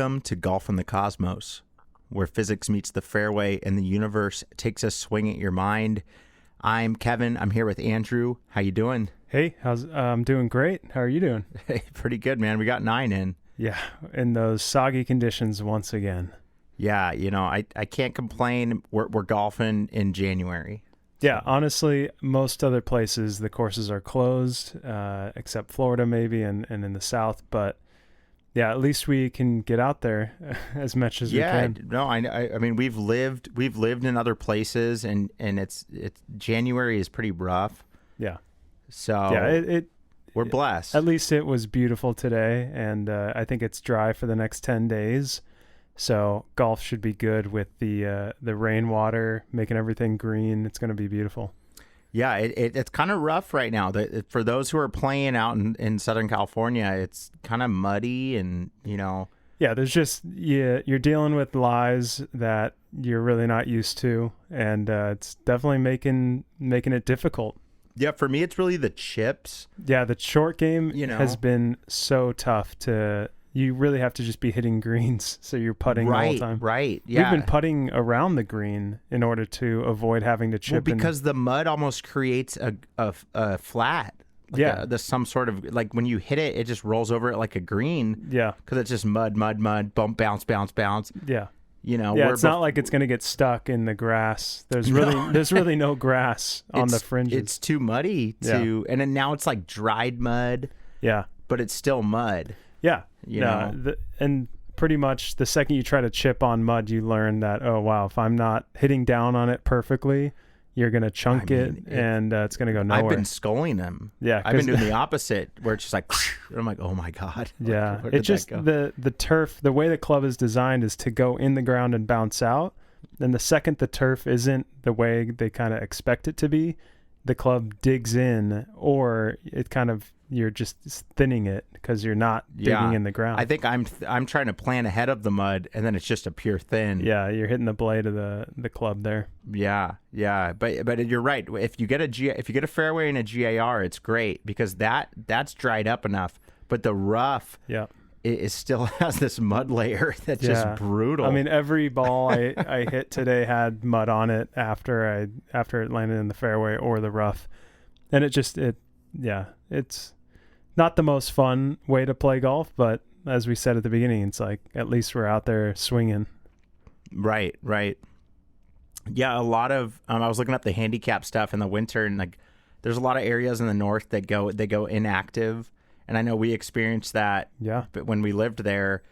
Welcome to Golf in the Cosmos, where physics meets the fairway and the universe takes a swing at your mind. I'm Kevin. I'm here with Andrew. How you doing? Hey, I'm doing great. How are you doing? Hey, pretty good, man. We got 9 in. Yeah, in those soggy conditions once again. Yeah, I can't complain. We're golfing in January. Yeah, honestly, most other places the courses are closed, except Florida maybe and in the South. But yeah, at least we can get out there as much as we can. No, I mean we've lived in other places, and it's January is pretty rough. Yeah. So yeah, we're blessed. At least it was beautiful today, and I think it's dry for the next 10 days. So golf should be good with the rainwater making everything green. It's going to be beautiful. Yeah, it's kind of rough right now. For those who are playing out in Southern California, it's kind of muddy and, Yeah, there's just, you're dealing with lies that you're really not used to, and it's definitely making it difficult. Yeah, for me, it's really the chips. Yeah, the short game has been so tough you really have to just be hitting greens, so you're putting the whole time. Right, yeah. We've been putting around the green in order to avoid having to chip. Well, because the mud almost creates a flat. Like some sort of, like when you hit it, it just rolls over it like a green. Yeah. Because it's just mud, bump, bounce. Yeah. Yeah, it's not like it's going to get stuck in the grass. There's really no grass on the fringes. It's too muddy and then now it's like dried mud. Yeah. But it's still mud. Yeah. You and pretty much the second you try to chip on mud, you learn that, oh, wow, if I'm not hitting down on it perfectly, you're going to chunk and it's going to go nowhere. I've been sculling them. Yeah. I've been doing the opposite where it's just like, and I'm like, oh my God. Yeah. It's just the turf, the way the club is designed is to go in the ground and bounce out. And the second the turf isn't the way they kind of expect it to be, the club digs in, or it kind of, you're just thinning it because you're not digging in the ground. I think I'm trying to plan ahead of the mud, and then it's just a pure thin. Yeah, you're hitting the blade of the club there. Yeah, but you're right. If you get a fairway and a GAR, it's great because that's dried up enough. But the rough, it still has this mud layer that's just brutal. I mean, every ball I hit today had mud on it after it landed in the fairway or the rough, and it's not the most fun way to play golf, but as we said at the beginning, it's like at least we're out there swinging. Right. Yeah, a lot of I was looking up the handicap stuff in the winter, and like there's a lot of areas in the north that go inactive, and I know we experienced that. Yeah, but when we lived there,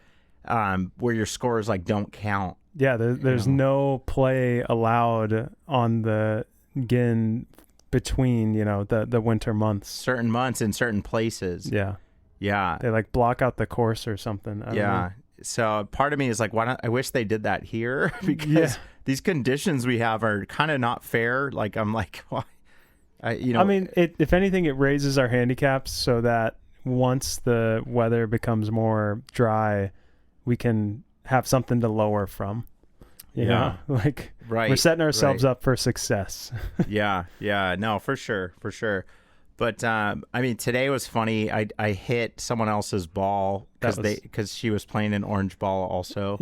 where your scores like don't count. Yeah, there's no play allowed on the between the winter months, certain months in certain places. Yeah, they like block out the course or something. I don't know. So part of me is like, I wish they did that here because these conditions we have are kind of not fair. Like I'm like, why? I mean, if anything, it raises our handicaps so that once the weather becomes more dry, we can have something to lower from. You know, like we're setting ourselves up for success. Yeah, no, for sure. But I mean, today was funny. I hit someone else's ball because she was playing an orange ball also.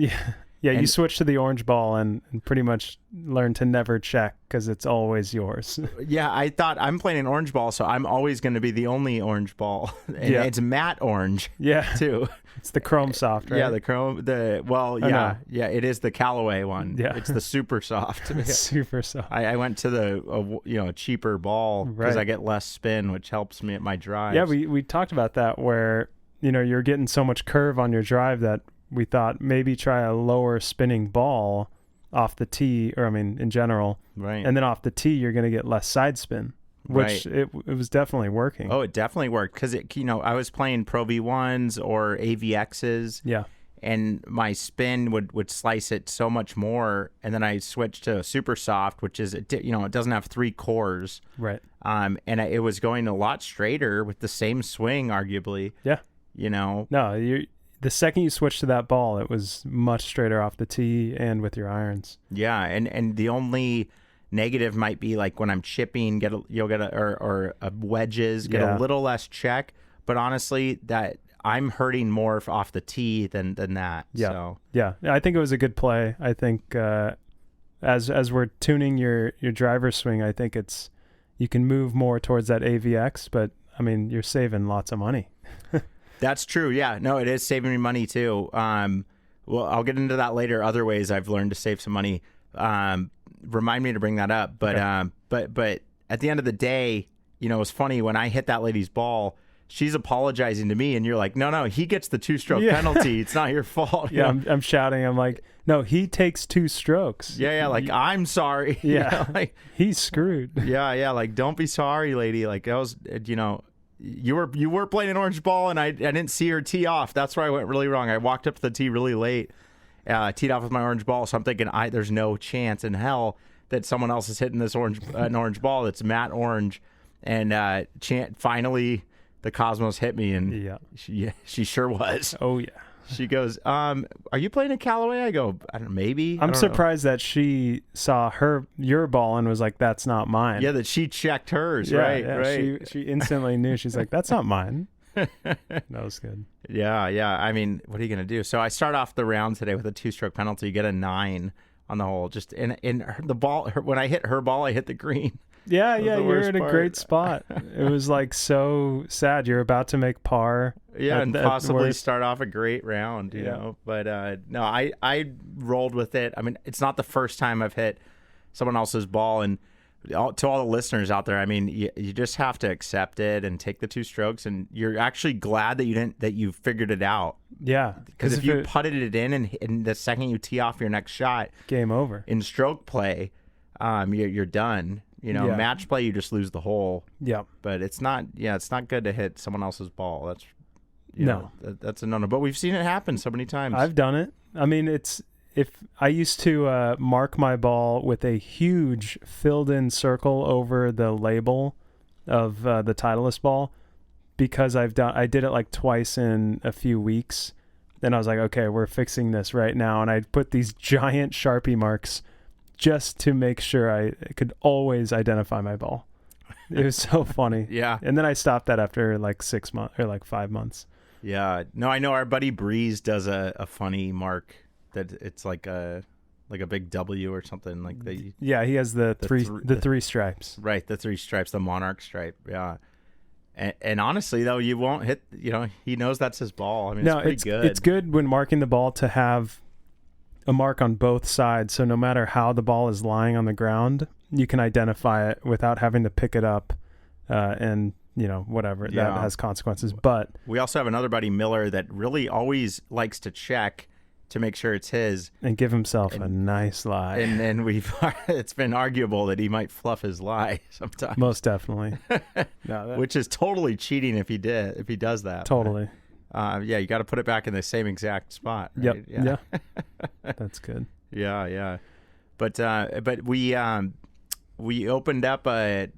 Yeah, you switch to the orange ball and pretty much learn to never check because it's always yours. Yeah, I thought I'm playing an orange ball, so I'm always going to be the only orange ball. And it's matte orange. Yeah, too. It's the Chrome Soft, right? Yeah, the Chrome. It is the Callaway one. Yeah, it's the Super Soft. Super Soft. I went to the cheaper ball because I get less spin, which helps me at my drives. Yeah, we talked about that where you're getting so much curve on your drive that we thought maybe try a lower spinning ball off the tee, or I mean in general, right? And then off the tee you're going to get less side spin. Which it was definitely working. Oh, it definitely worked because I was playing Pro V1s or AVXs. Yeah. And my spin would slice it so much more, and then I switched to Super Soft, which is it doesn't have 3 cores. Right. And it was going a lot straighter with the same swing, arguably. Yeah. No, the second you switch to that ball, it was much straighter off the tee and with your irons. Yeah, and the only negative might be like when I'm chipping, you'll get wedges, get a little less check. But honestly, that I'm hurting more off the tee than that. Yeah. So. Yeah. I think it was a good play. I think as we're tuning your driver swing, I think you can move more towards that AVX, but I mean, you're saving lots of money. That's true. Yeah. No, it is saving me money too. Well, I'll get into that later. Other ways I've learned to save some money. Remind me to bring that up. But okay. But at the end of the day, you know, it's funny when I hit that lady's ball, she's apologizing to me, and you're like, no, he gets the 2-stroke penalty. It's not your fault. Yeah, I'm shouting. I'm like, no, he takes 2 strokes. Yeah, like, I'm sorry. Yeah, like, he's screwed. Yeah, like, don't be sorry, lady. Like, that was, you know, you were playing an orange ball, and I didn't see her tee off. That's where I went really wrong. I walked up to the tee really late, teed off with my orange ball, so I'm thinking, there's no chance in hell that someone else is hitting this an orange ball that's matte orange. And finally, the Cosmos hit me, and she sure was. Oh, yeah. She goes, are you playing at Callaway? I go, I don't know, maybe. I'm surprised that she saw your ball and was like, that's not mine. Yeah, that she checked hers, right? Yeah. Right. She instantly knew. She's like, that's not mine. That was good. Yeah. I mean, what are you going to do? So I start off the round today with a 2-stroke penalty. You get a 9 on the hole. Just in the ball, when I hit her ball, I hit the green. Yeah, you're in a great spot. It was like so sad. You're about to make par. Yeah, and possibly start off a great round, you know. But no, I rolled with it. I mean, it's not the first time I've hit someone else's ball. And to all the listeners out there, I mean, you just have to accept it and take the 2 strokes. And you're actually glad that you figured it out. Yeah. Because if you putted it in and the second you tee off your next shot, game over. In stroke play, you're done. You know, match play, you just lose the hole. Yeah. But it's not good to hit someone else's ball. That's that's a no-no. But we've seen it happen so many times. I've done it. I mean, if I used to mark my ball with a huge filled-in circle over the label of the Titleist ball, because I did it like twice in a few weeks. Then I was like, okay, we're fixing this right now. And I put these giant Sharpie marks just to make sure I could always identify my ball. It was so funny. Yeah. And then I stopped that after like 6 months or like 5 months. Yeah. No, I know our buddy Breeze does a funny mark that it's like a big W or something like that. Yeah, he has the three stripes. Right, the 3 stripes, the monarch stripe. Yeah. And honestly, though, you won't hit, you know, he knows that's his ball. I mean, it's pretty good. It's good when marking the ball to have a mark on both sides, so no matter how the ball is lying on the ground, you can identify it without having to pick it up and, you know, whatever. That has consequences. But we also have another buddy, Miller, that really always likes to check to make sure it's his. And give himself a nice lie. And then it's been arguable that he might fluff his lie sometimes. Most definitely. Which is totally cheating if he does that. Totally. You got to put it back in the same exact spot. Right? Yep. Yeah. That's good. Yeah. But we opened up a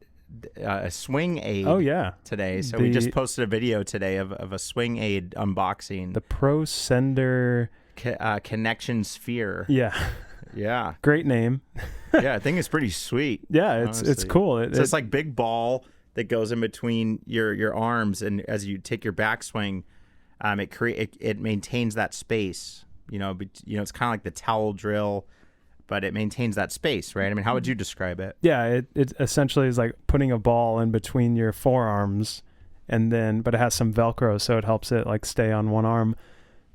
swing aid. Oh yeah. Today, so we just posted a video today of a swing aid unboxing. The Pro Sender Connection Sphere. Yeah. Great name. Yeah, I think it's pretty sweet. Yeah, it's cool. It's like big ball that goes in between your arms, and as you take your backswing, it maintains that space. You know, it's kind of like the towel drill, but it maintains that space, right? I mean, how would you describe it? Yeah, it essentially is like putting a ball in between your forearms, but it has some Velcro, so it helps it like stay on one arm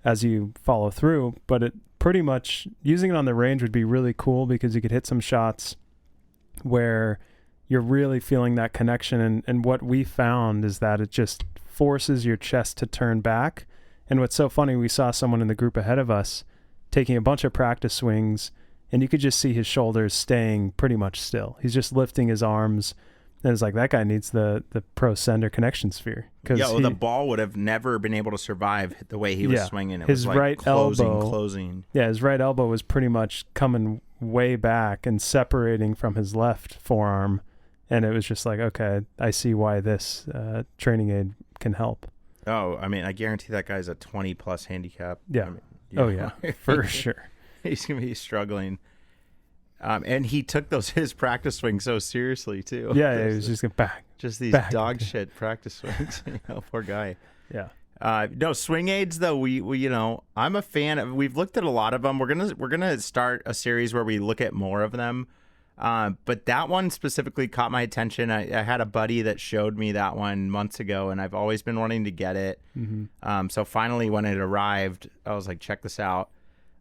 as you follow through. But it pretty much, using it on the range would be really cool because you could hit some shots where you're really feeling that connection. And what we found is that it just forces your chest to turn back. And what's so funny, we saw someone in the group ahead of us taking a bunch of practice swings, and you could just see his shoulders staying pretty much still. He's just lifting his arms. And it's like, that guy needs the Pro Sender Connection Sphere. The ball would have never been able to survive the way he was swinging. It his was like right elbow, closing. Yeah, his right elbow was pretty much coming way back and separating from his left forearm. And it was just like, okay, I see why this training aid can help. Oh, I mean, I guarantee that guy's a 20-plus handicap. Yeah. I mean, yeah, for sure. He's going to be struggling. And he took his practice swings so seriously, too. Yeah, it was just back. Just these dog shit practice swings. Poor guy. Yeah. No, swing aids though. We I'm a fan of. We've looked at a lot of them. We're gonna start a series where we look at more of them. But that one specifically caught my attention. I had a buddy that showed me that one months ago, and I've always been wanting to get it. Mm-hmm. So finally, when it arrived, I was like, check this out.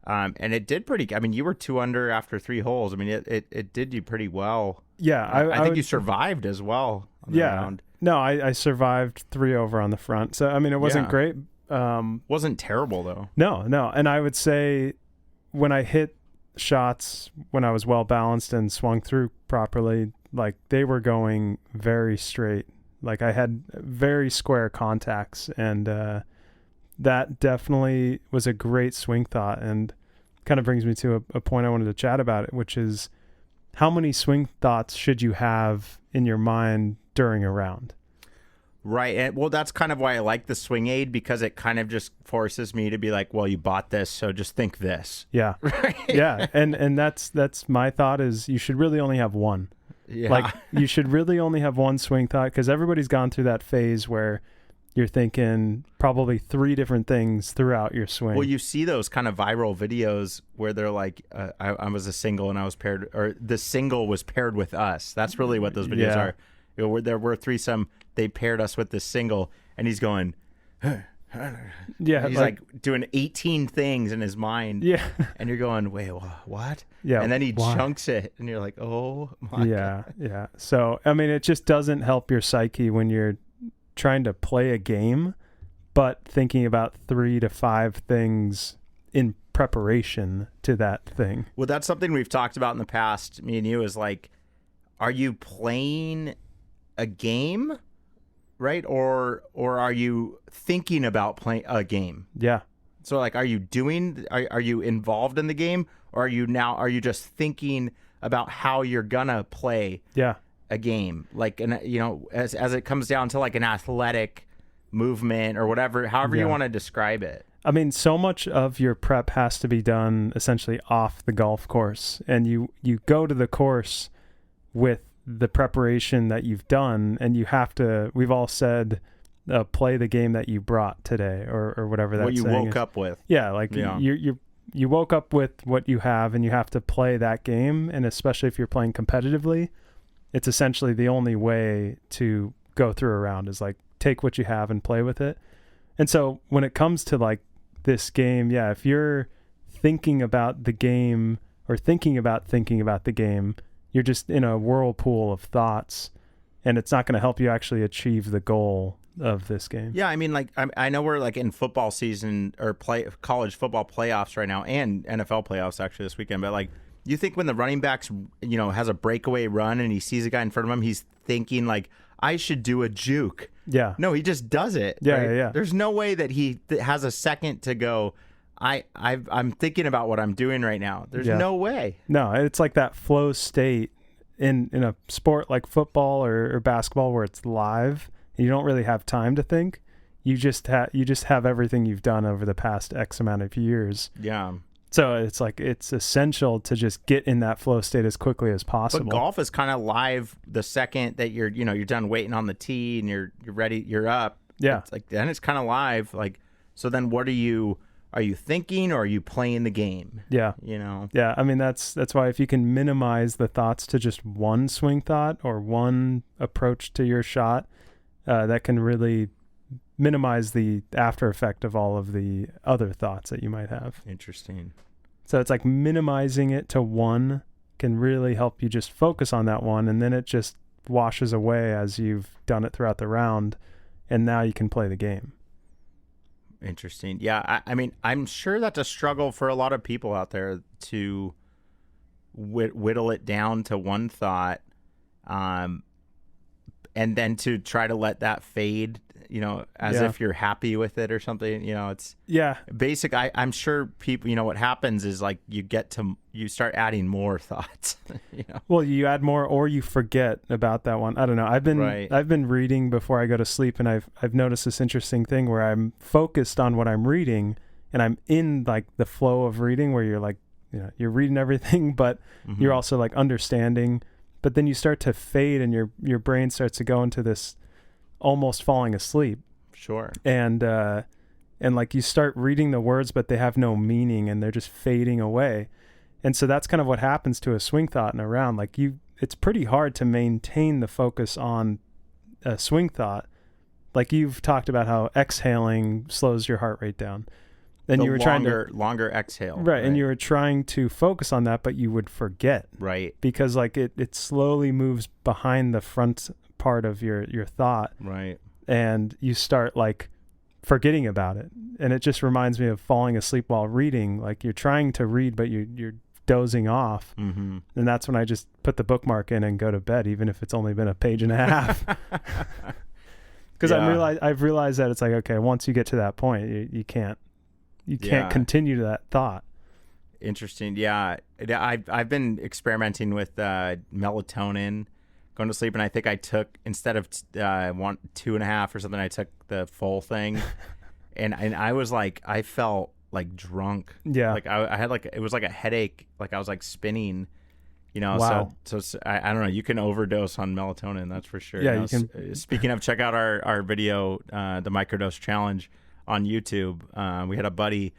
And it did pretty. I mean, you were 2 under after 3 holes. I mean, it did you pretty well. Yeah, I think you survived as well. On the round. No, I survived 3 over on the front. So I mean, it wasn't great. Wasn't terrible though. No, and I would say when I hit shots when I was well balanced and swung through properly, like they were going very straight. Like I had very square contacts, and that definitely was a great swing thought, and kind of brings me to a point I wanted to chat about it, which is how many swing thoughts should you have in your mind during a round? Right. And well, that's kind of why I like the swing aid, because it kind of just forces me to be like, well, you bought this, so just think this. Yeah. Right? Yeah. And that's my thought, is you should really only have one. Yeah. Like you should really only have one swing thought, because everybody's gone through that phase where you're thinking probably 3 different things throughout your swing. Well, you see those kind of viral videos where they're like, I was a single and I was paired, or the single was paired with us. That's really what those videos are. You know, where there were threesome, they paired us with the single, and he's going, yeah, he's like doing 18 things in his mind. Yeah. And you're going, wait, what? Yeah. And then he chunks it, and you're like, oh my God. Yeah. So, I mean, it just doesn't help your psyche when you're trying to play a game, but thinking about 3 to 5 things in preparation to that thing. Well, that's something we've talked about in the past, me and you, is like, are you playing a game, right? Or are you thinking about playing a game? Yeah. So like, are you involved in the game, or are you just thinking about how you're gonna play a game? Like, as it comes down to like an athletic movement or whatever, however you want to describe it. I mean, so much of your prep has to be done essentially off the golf course, and you go to the course with the preparation that you've done, and you have to, we've all said, play the game that you brought today, or whatever that saying is. What you woke up with. Yeah, like you woke up with what you have, and you have to play that game, and especially if you're playing competitively, it's essentially the only way to go through a round is like take what you have and play with it. And so when it comes to like this game, if you're thinking about the game or thinking about the game, you're just in a whirlpool of thoughts, and it's not going to help you actually achieve the goal of this game. Yeah, I mean, like I know we're like in football season or college football playoffs right now, and NFL playoffs actually this weekend. But like, you think when the running backs, has a breakaway run and he sees a guy in front of him, he's thinking like, I should do a juke. Yeah. No, he just does it. Yeah, right? yeah. There's no way that he has a second to go, I'm thinking about what I'm doing right now. There's no way. No, it's like that flow state in a sport like football or basketball where it's live and you don't really have time to think. You just have everything you've done over the past X amount of years. Yeah. So it's like it's essential to just get in that flow state as quickly as possible. But golf is kind of live the second that you're done waiting on the tee and you're ready, you're up. Yeah. It's like then it's kind of live. Like, so then what are you thinking, or are you playing the game? Yeah. Yeah, I mean that's why if you can minimize the thoughts to just one swing thought or one approach to your shot, that can really minimize the after effect of all of the other thoughts that you might have. Interesting. So it's like minimizing it to one can really help you just focus on that one, and then it just washes away as you've done it throughout the round, and now you can play the game. Interesting. Yeah, I mean, I'm sure that's a struggle for a lot of people out there to whittle it down to one thought, and then to try to let that fade, as if you're happy with it or something. It's basic. I'm sure people, what happens is like you start adding more thoughts. Well, you add more, or you forget about that one. I don't know. I've been reading before I go to sleep, and I've noticed this interesting thing where I'm focused on what I'm reading, and I'm in like the flow of reading where you're like, you're reading everything, but you're also like understanding. But then you start to fade, and your brain starts to go into this almost falling asleep. Sure. And like you start reading the words, but they have no meaning and they're just fading away. And so that's kind of what happens to a swing thought in a round. Like it's pretty hard to maintain the focus on a swing thought. Like you've talked about how exhaling slows your heart rate down. And you were trying to longer exhale. Right. And you were trying to focus on that, but you would forget. Right. Because like it slowly moves behind the front part of your thought. Right. And you start like forgetting about it. And it just reminds me of falling asleep while reading. Like you're trying to read, but you're dozing off. Mm-hmm. And that's when I just put the bookmark in and go to bed, even if it's only been a page and a half. Because I've realized that it's like, okay, once you get to that point, you can't continue that thought. Interesting. Yeah. I've been experimenting with melatonin going to sleep, and I think I took, instead of 2.5 or something, I took the full thing. and I was like, I felt like drunk. Yeah. Like I had like, it was like a headache. Like I was like spinning, Wow. So I don't know. You can overdose on melatonin. That's for sure. Yeah. You can. Speaking of, check out our video, the Microdose challenge on YouTube. We had a buddy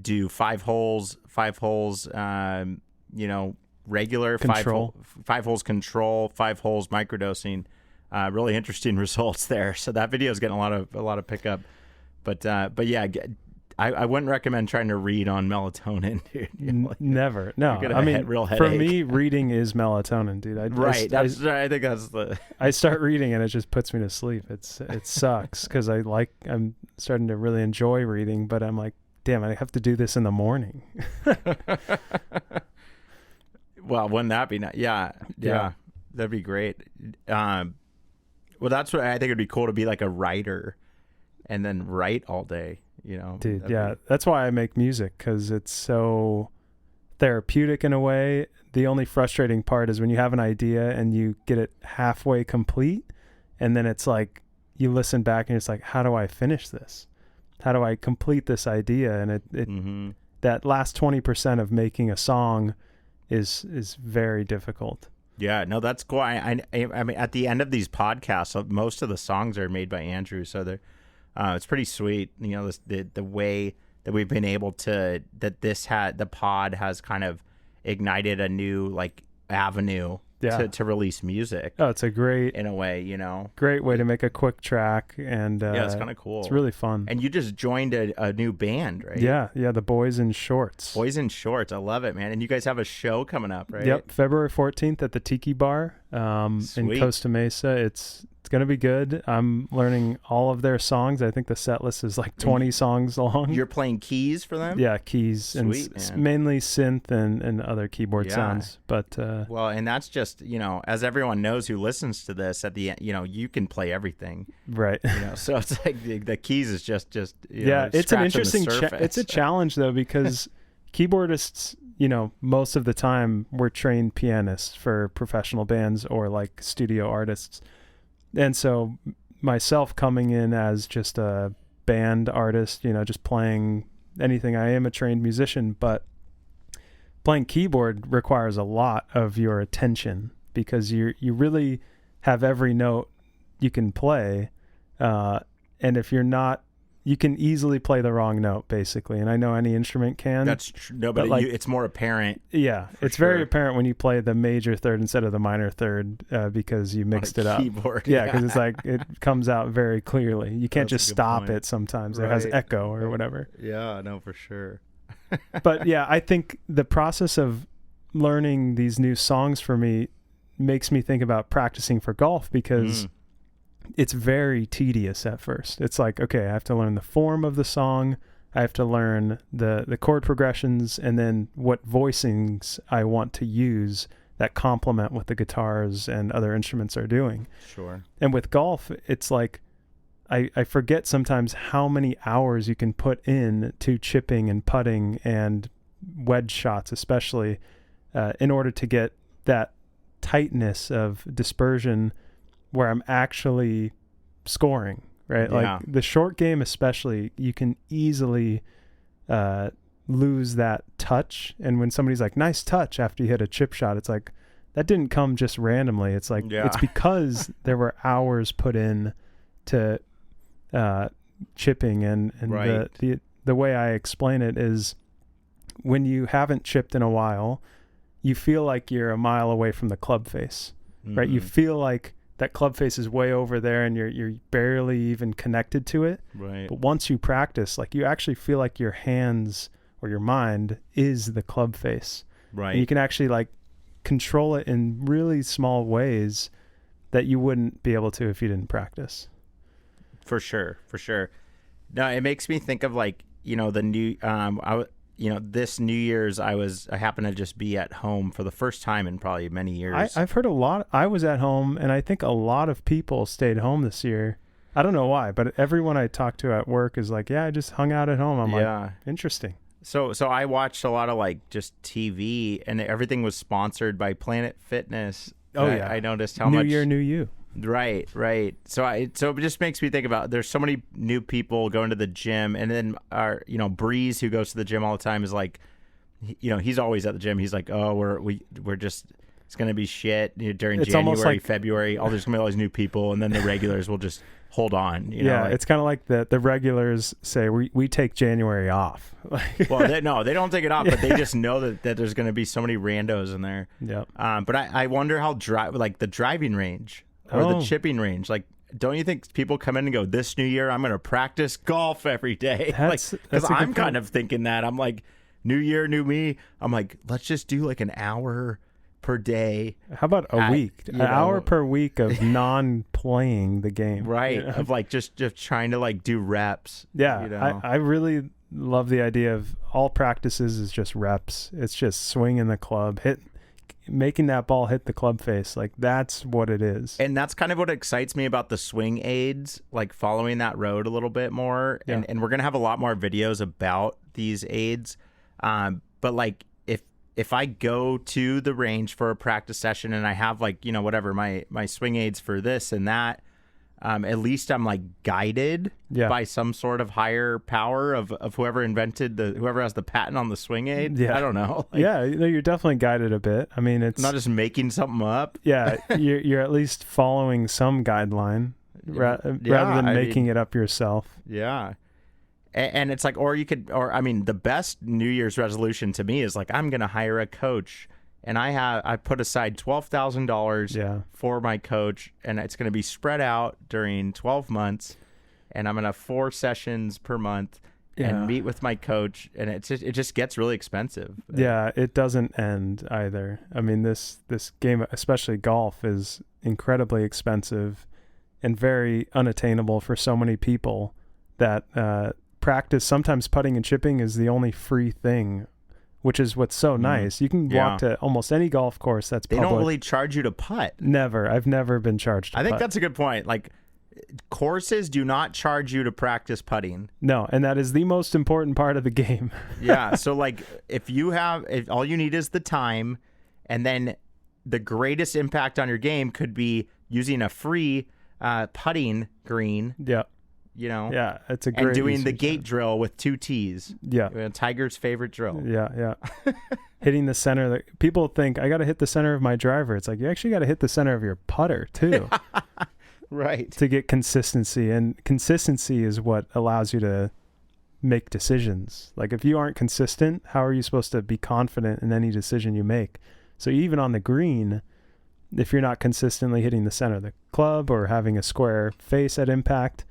do 5 holes, regular Control. 5 holes control, 5 holes microdosing. Really interesting results there. So that video is getting a lot of pickup. But yeah, I wouldn't recommend trying to read on melatonin, dude. Never. No. I mean, real headache. For me, reading is melatonin, dude. I think that's the. I start reading and it just puts me to sleep. It sucks because I'm starting to really enjoy reading, but I'm like, damn, I have to do this in the morning. Well, wouldn't that be nice? Yeah, that'd be great. Well, that's what I think would be cool, to be like a writer and then write all day, Dude, that's why I make music, because it's so therapeutic in a way. The only frustrating part is when you have an idea and you get it halfway complete, and then it's like you listen back and it's like, how do I finish this? How do I complete this idea? And it that last 20% of making a song is very difficult. Yeah, no, that's cool. I mean, at the end of these podcasts, most of the songs are made by Andrew, so they're it's pretty sweet. The way that we've been able to, that the pod has kind of ignited a new like avenue to release music. Oh, it's a great, in a way, great way to make a quick track, and it's kind of cool. It's really fun. And you just joined a new band, right? Yeah, the Boys in Shorts. Boys in Shorts, I love it, man. And you guys have a show coming up, right? Yep, February 14th at the Tiki Bar in Costa Mesa. It's going to be good. I'm learning all of their songs. I think the set list is like 20 songs long. You're playing keys for them? Yeah, keys. Sweet, and mainly synth and other keyboard sounds. But well, and that's just, as everyone knows who listens to this, at the end, you can play everything. Right. So it's like the keys is just it's an interesting it's a challenge though, because keyboardists, most of the time we're trained pianists for professional bands or like studio artists. And so myself coming in as just a band artist, just playing anything. I am a trained musician, but playing keyboard requires a lot of your attention, because you really have every note you can play. And if you're not, you can easily play the wrong note, basically. And I know any instrument can. That's true. No, but it's more apparent. Yeah, it's very apparent when you play the major third instead of the minor third, because you mixed it up. Keyboard. Yeah, because it's like it comes out very clearly. You can't just stop it sometimes. Right. It has echo or whatever. Yeah, no, for sure. But yeah, I think the process of learning these new songs for me makes me think about practicing for golf, because it's very tedious at first. It's like, okay, I have to learn the form of the song. I have to learn the chord progressions, and then what voicings I want to use that complement what the guitars and other instruments are doing. Sure. And with golf, it's like, I forget sometimes how many hours you can put in to chipping and putting and wedge shots, especially, in order to get that tightness of dispersion where I'm actually scoring, right? Yeah. Like the short game especially, you can easily lose that touch. And when somebody's like, nice touch after you hit a chip shot, it's like, that didn't come just randomly. It's like, it's because there were hours put in to chipping, and right. the way I explain it is when you haven't chipped in a while, you feel like you're a mile away from the club face, right? You feel like that club face is way over there and you're barely even connected to it. Right. But once you practice, like you actually feel like your hands or your mind is the club face. Right. And you can actually like control it in really small ways that you wouldn't be able to if you didn't practice. For sure. No, it makes me think of like, the new, this New Year's I happened to just be at home for the first time in probably many years. I've heard a lot. I was at home, and I think a lot of people stayed home this year. I don't know why, but everyone I talked to at work is like, yeah, I just hung out at home. I'm like, interesting. So I watched a lot of like just TV, and everything was sponsored by Planet Fitness. Oh yeah, I noticed how much New Year, New You. Right. So it just makes me think about there's so many new people going to the gym, and then our Breeze, who goes to the gym all the time, is like, he's always at the gym. He's like, oh, we're just, it's gonna be shit during it's January, February. There's gonna be all these new people, and then the regulars will just hold on. It's kind of like the regulars say we take January off. Well, they don't take it off, but they just know that there's going to be so many randos in there. Yeah. But I wonder how the driving range or the chipping range, like, don't you think people come in and go, this New Year I'm going to practice golf every day? Because I'm kind of thinking that. I'm like, New Year, new me. I'm like, let's just do like an hour per day. How about a week? An hour per week of non-playing the game. Right. Of like just trying to like do reps. Yeah. I really love the idea of all practices is just reps. It's just swinging the club, making that ball hit the club face. Like that's what it is. And that's kind of what excites me about the swing aids, like following that road a little bit more. Yeah. And we're going to have a lot more videos about these aids. But like, if I go to the range for a practice session and I have like, whatever, my swing aids for this and that, at least I'm like guided by some sort of higher power of whoever whoever has the patent on the swing aid. Yeah. I don't know. You're definitely guided a bit. I mean, it's not just making something up. Yeah. You're at least following some guideline rather than making it up yourself. Yeah. And it's like, the best New Year's resolution to me is like, I'm going to hire a coach, and I put aside $12,000 for my coach, and it's going to be spread out during 12 months, and I'm going to have 4 sessions per month and meet with my coach, and it just gets really expensive. Yeah. It doesn't end either. I mean, this game, especially golf, is incredibly expensive and very unattainable for so many people that, practice, sometimes putting and chipping is the only free thing, which is what's so nice. You can walk to almost any golf course that's public. They don't really charge you to putt. Never. I've never been charged to putt. I think putt. That's a good point. Like, courses do not charge you to practice putting. No, and that is the most important part of the game. Yeah, so like if all you need is the time, and then the greatest impact on your game could be using a free putting green. Yeah. Yeah, it's a great and doing the gate drill with 2 tees. Yeah, Tiger's favorite drill. Yeah. Hitting the center. People think I got to hit the center of my driver. It's like you actually got to hit the center of your putter too, right? To get consistency, and consistency is what allows you to make decisions. Like if you aren't consistent, how are you supposed to be confident in any decision you make? So even on the green, if you're not consistently hitting the center of the club or having a square face at impact,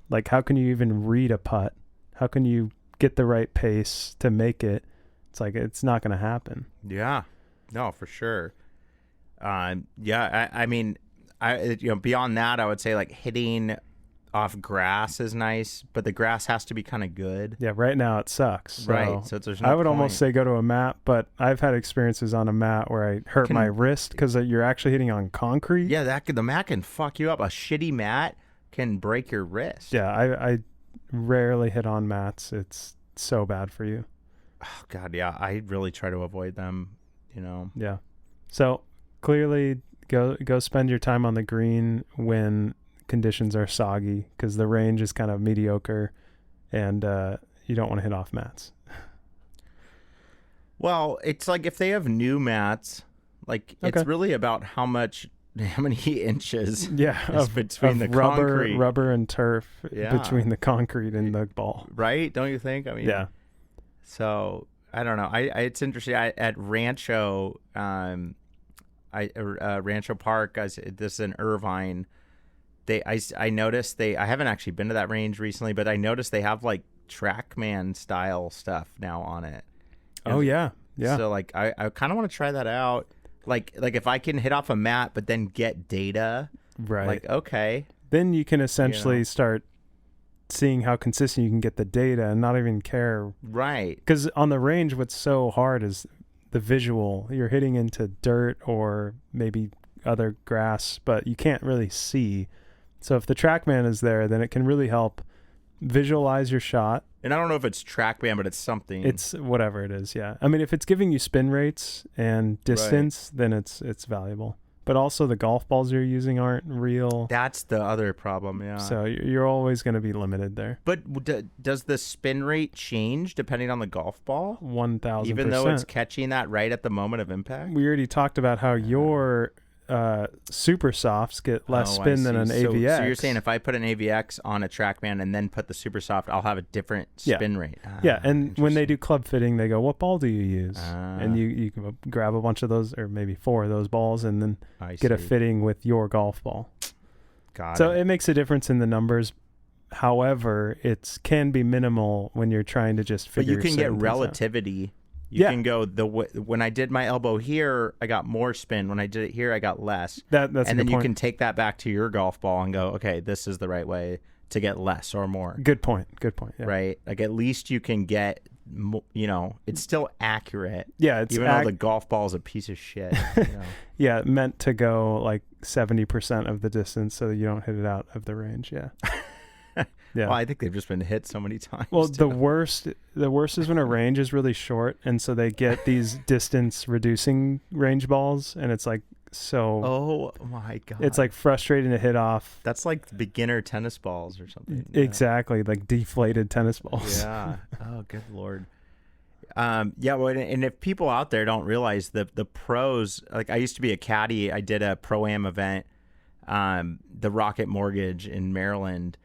like, how can you even read a putt? How can you get the right pace to make it? It's like, it's not going to happen. Yeah. No, for sure. I mean, beyond that, I would say, like, hitting off grass is nice, but the grass has to be kind of good. Yeah, right now it sucks. Right. So there's no I would almost say go to a mat, but I've had experiences on a mat where I hurt my wrist because you're actually hitting on concrete. Yeah, the mat can fuck you up. A shitty mat can break your wrist. Yeah, I rarely hit on mats. It's so bad for you. Oh God, yeah. I really try to avoid them, Yeah. So clearly go spend your time on the green when conditions are soggy, because the range is kind of mediocre and you don't want to hit off mats. Well, it's like if they have new mats, like it's really about how much how many inches is between the concrete. Rubber and turf between the concrete and the ball. Right? Don't you think? I mean, yeah. So I don't know. It's interesting. At Rancho, Rancho Park, this is in Irvine. I noticed I haven't actually been to that range recently, but I noticed they have like TrackMan style stuff now on it. Oh yeah. So like I kind of want to try that out. Like if I can hit off a map, but then get data. Right. Like okay. Then you can essentially start seeing how consistent you can get the data and not even care. Right. Because on the range, what's so hard is the visual. You're hitting into dirt or maybe other grass, but you can't really see. So if the TrackMan is there, then it can really help visualize your shot. And I don't know if it's TrackMan, but it's something. It's whatever it is, yeah. I mean, if it's giving you spin rates and distance, then it's valuable. But also the golf balls you're using aren't real. That's the other problem, yeah. So you're always going to be limited there. But does the spin rate change depending on the golf ball? 1,000%. Even though it's catching that right at the moment of impact? We already talked about how your super softs get less spin than an AVX. So you're saying if I put an AVX on a TrackMan and then put the super soft, I'll have a different spin rate. Yeah, and when they do club fitting, they go, what ball do you use? And you can grab a bunch of those, or maybe 4 of those balls, and then get a fitting with your golf ball. So it makes a difference in the numbers. However, it can be minimal when you're trying to just figure. But you can get relativity. You can go when I did my elbow here, I got more spin. When I did it here, I got less. That's and then you can take that back to your golf ball and go, okay, this is the right way to get less or more. Good point. Yeah. Right? Like at least you can get, it's still accurate. Yeah, it's even though the golf ball is a piece of shit. Yeah, meant to go like 70% of the distance so that you don't hit it out of the range. Yeah. Yeah. Well, I think they've just been hit so many times. Well, the worst is when a range is really short, and so they get these distance reducing range balls, and it's like so. Oh my god! It's like frustrating to hit off. That's like beginner tennis balls or something. Exactly, like deflated tennis balls. Yeah. Oh, good lord. Yeah. Well, and if people out there don't realize the pros, like I used to be a caddy. I did a pro-am event, the Rocket Mortgage in Maryland.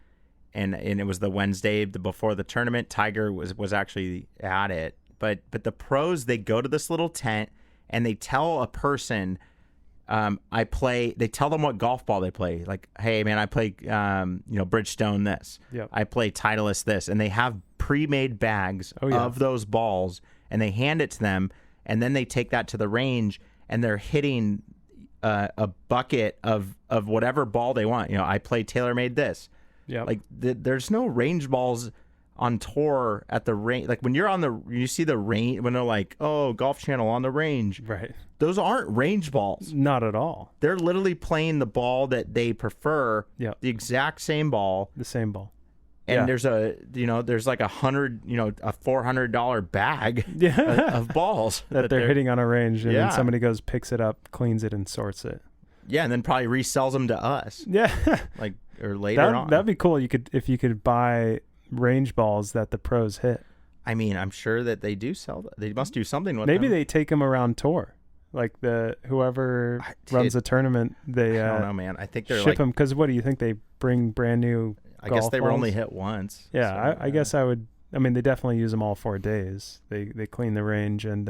And it was the Wednesday before the tournament. Tiger was actually at it. But the pros, they go to this little tent and they tell a person, they tell them what golf ball they play. Like, hey, man, I play, Bridgestone this. Yep. I play Titleist this. And they have pre-made bags of those balls and they hand it to them. And then they take that to the range and they're hitting a bucket of whatever ball they want. I play TaylorMade this. Yeah, like there's no range balls on tour at the range. Like when you're you see the range when they're like, oh, Golf Channel on the range. Right. Those aren't range balls. Not at all. They're literally playing the ball that they prefer. Yeah. The exact same ball. The same ball. And there's there's like a $400 bag of balls that they're hitting on a range, and then somebody goes, picks it up, cleans it, and sorts it. Yeah, and then probably resells them to us. Yeah. Like. Or later on. That'd be cool. If you could buy range balls that the pros hit. I mean, I'm sure that they do sell that. They must do something with Maybe them. they take them around tour. Like whoever runs the tournament, they I don't know, man. I think they're ship them because what do you think they bring brand new? I guess they were only hit once. Yeah, so, I guess I would. I mean, they definitely use them all 4 days. They clean the range and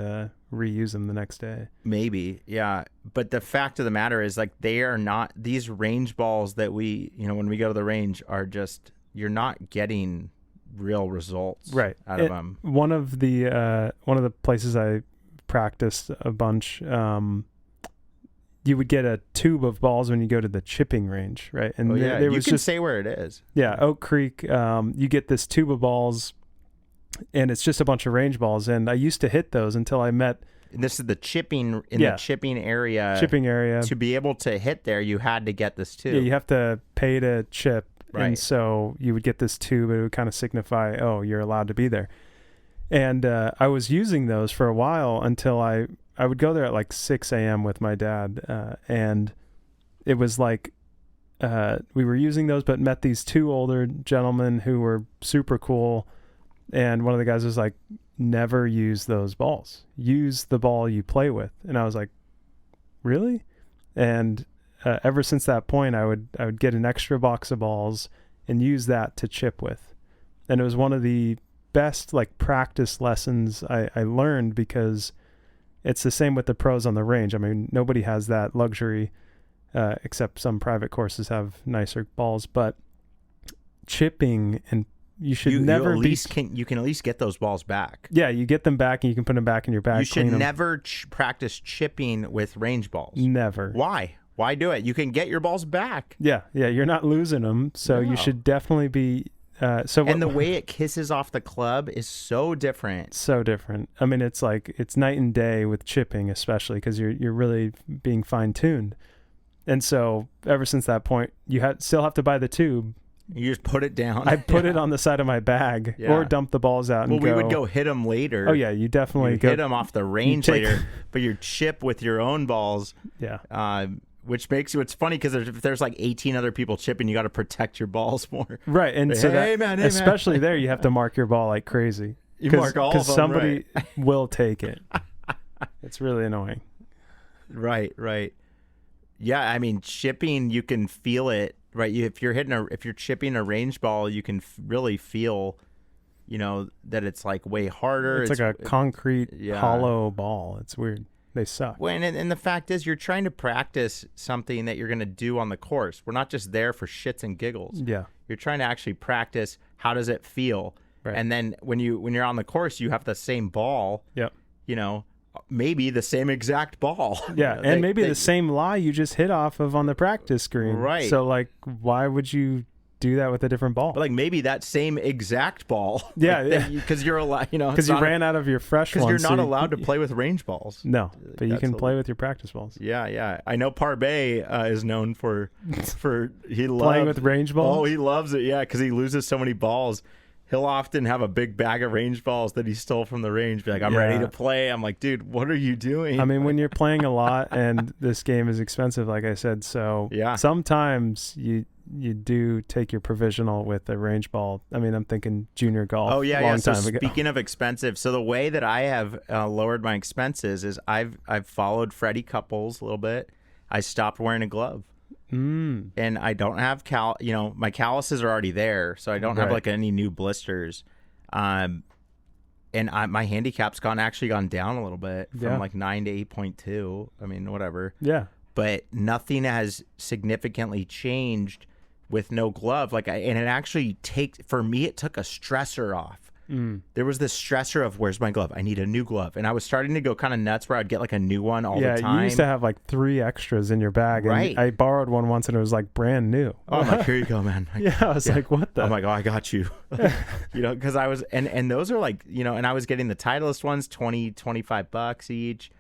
reuse them the next day. Maybe, yeah. But the fact of the matter is, like, they are not these range balls that we, when we go to the range are just you're not getting real results out of them. One of the places I practiced a bunch. You would get a tube of balls when you go to the chipping range, right? And you can say where it is. Yeah, Oak Creek. You get this tube of balls. And it's just a bunch of range balls. And I used to hit those until I met. And this is the chipping the chipping area. Chipping area. To be able to hit there, you had to get this tube. Yeah, you have to pay to chip. Right. And so you would get this tube. It would kind of signify, oh, you're allowed to be there. And I was using those for a while until I would go there at like 6 a.m. with my dad. And it was like we were using those, but met these 2 older gentlemen who were super cool. And one of the guys was like, never use those balls. Use the ball you play with. And I was like, really? And ever since that point, I would get an extra box of balls and use that to chip with. And it was one of the best like practice lessons I learned, because it's the same with the pros on the range. I mean, nobody has that luxury, except some private courses have nicer balls, but chipping, and you should you never you can at least get those balls back. Yeah, you get them back and you can put them back in your bag. You should never practice chipping with range balls. Never. Why do it? You can get your balls back. Yeah, you're not losing them, so you should definitely be. And the way it kisses off the club is so different. So different. I mean, it's like it's night and day with chipping, especially because you're really being fine tuned. And so ever since that point, you still have to buy the tube. You just put it down. I put it on the side of my bag or dump the balls out. Well, we would go hit them later. Oh yeah, you definitely hit them off the range later, but you chip with your own balls. Yeah. Which makes it's funny because if there's like 18 other people chipping, you got to protect your balls more. Right, and so especially there, you have to mark your ball like crazy. You mark all of them, because somebody will take it. It's really annoying. Right. Yeah, I mean, chipping, you can feel it. Right, if you're chipping a range ball, you can really feel, that it's like way harder. It's like a concrete hollow ball. It's weird. They suck. Well, and the fact is, you're trying to practice something that you're going to do on the course. We're not just there for shits and giggles. Yeah, you're trying to actually practice. How does it feel? Right. And then when you're on the course, you have the same ball. Yep. Maybe the same exact ball. Yeah, and maybe the same lie you just hit off of on the practice screen. Right. So, like, why would you do that with a different ball? But, like, maybe that same exact ball. Yeah, because you're allowed, because you ran out of your fresh ones. Because you're not allowed to play with range balls. No, but you can play with your practice balls. Yeah. I know Parbe is known for playing with range balls. Oh, he loves it. Yeah, because he loses so many balls. He'll often have a big bag of range balls that he stole from the range. Be like, I'm ready to play. I'm like, dude, what are you doing? I mean, when you're playing a lot and this game is expensive, like I said, so sometimes you do take your provisional with a range ball. I mean, I'm thinking junior golf. Oh yeah, long So time ago. Speaking of expensive, so the way that I have lowered my expenses is I've followed Freddie Couples a little bit. I stopped wearing a glove. And I don't have my calluses are already there, so I don't have like any new blisters. And my handicap's actually gone down a little bit from like 9 to 8.2. I mean, whatever. Yeah. But nothing has significantly changed with no glove. And it actually for me, it took a stressor off. There was this stressor of where's my glove? I need a new glove. And I was starting to go kind of nuts where I'd get like a new one all the time. Yeah, you used to have like 3 extras in your bag. Right. And I borrowed one once and it was like brand new. Oh, I'm like, here you go, man. I was like, what the? I'm like, oh, I got you. Because I was, and those are like, and I was getting the Titleist ones, $20-$25 each.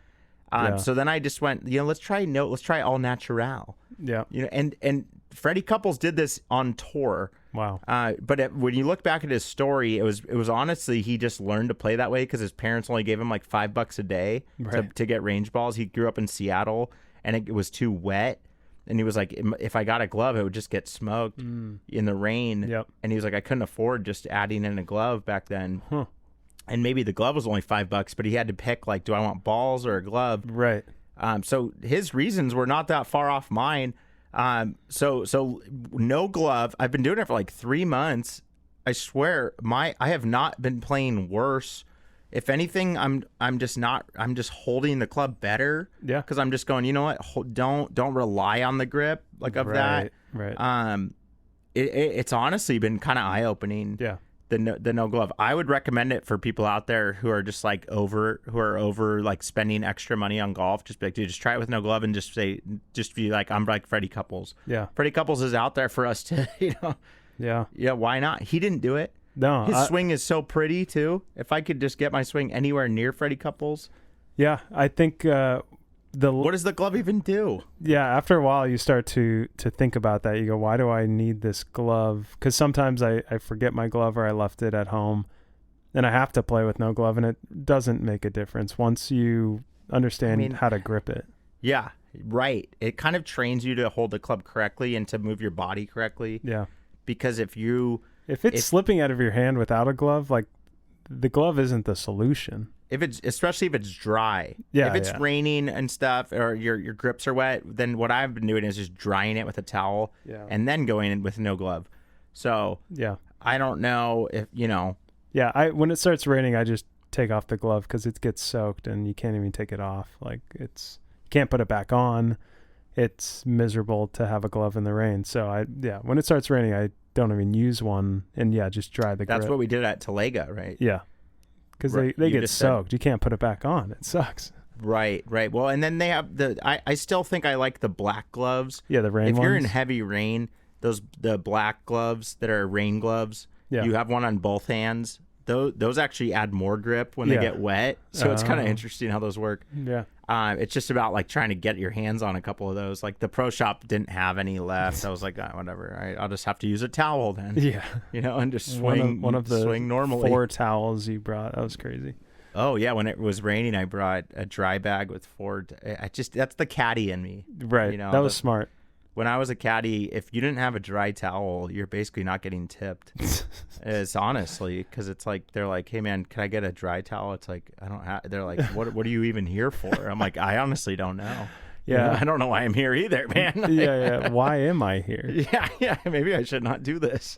So then I just went, let's try all natural. Yeah. And Freddie Couples did this on tour. Wow. But when you look back at his story, it was honestly, he just learned to play that way because his parents only gave him like $5 a day to get range balls. He grew up in Seattle and it was too wet. And he was like, if I got a glove, it would just get smoked in the rain. Yep. And he was like, I couldn't afford just adding in a glove back then. Huh. And maybe the glove was only $5, but he had to pick like, do I want balls or a glove? Right. So his reasons were not that far off mine. So no glove. I've been doing it for like 3 months. I swear I have not been playing worse. If anything, I'm just holding the club better. Yeah. Cause I'm just going, you know what? Don't rely on the grip of that. Right. It's honestly been kind of eye opening. Yeah. The no glove. I would recommend it for people out there who are just like over like spending extra money on golf. Just be like, dude, just try it with no glove and just be like, I'm like Freddie Couples. Yeah. Freddie Couples is out there for us to, Yeah. Yeah. Why not? He didn't do it. No. His swing is so pretty too. If I could just get my swing anywhere near Freddie Couples. Yeah. I think, what does the glove even do? Yeah, after a while you start to think about that. You go, why do I need this glove? Because sometimes I forget my glove or I left it at home and I have to play with no glove, and it doesn't make a difference once you understand how to grip it. Yeah, right. It kind of trains you to hold the club correctly and to move your body correctly. Yeah. Because if it's slipping out of your hand without a glove, like the glove isn't the solution. especially if it's dry. Yeah, if it's raining and stuff, or your grips are wet, then what I've been doing is just drying it with a towel, and then going in with no glove. So I don't know if Yeah, when it starts raining, I just take off the glove because it gets soaked and you can't even take it off. Like you can't put it back on. It's miserable to have a glove in the rain. So when it starts raining, I don't even use one, and just dry the grip. That's what we did at Talega, right? Yeah, because they get soaked. You can't put it back on. It sucks. Right. Well, and then they have I still think I like the black gloves. Yeah, the rain ones. If you're in ones. heavy rain, the black gloves that are rain gloves, you have one on both hands. Those actually add more grip when they get wet. So it's kind of interesting how those work. Yeah. It's just about like trying to get your hands on a couple of those. Like the pro shop didn't have any left. I was like, whatever. All right, I'll just have to use a towel then. Yeah. And just swing swing normally. 4 towels you brought. That was crazy. Oh yeah, when it was raining, I brought a dry bag with 4. That's the caddy in me. Right. That was smart. When I was a caddy, if you didn't have a dry towel, you're basically not getting tipped. It's honestly, because it's like they're like, "Hey man, can I get a dry towel?" It's like I don't have. They're like, "What are you even here for?" I'm like, I honestly don't know. Yeah, I don't know why I'm here either, man. Yeah. Why am I here? Yeah. Maybe I should not do this.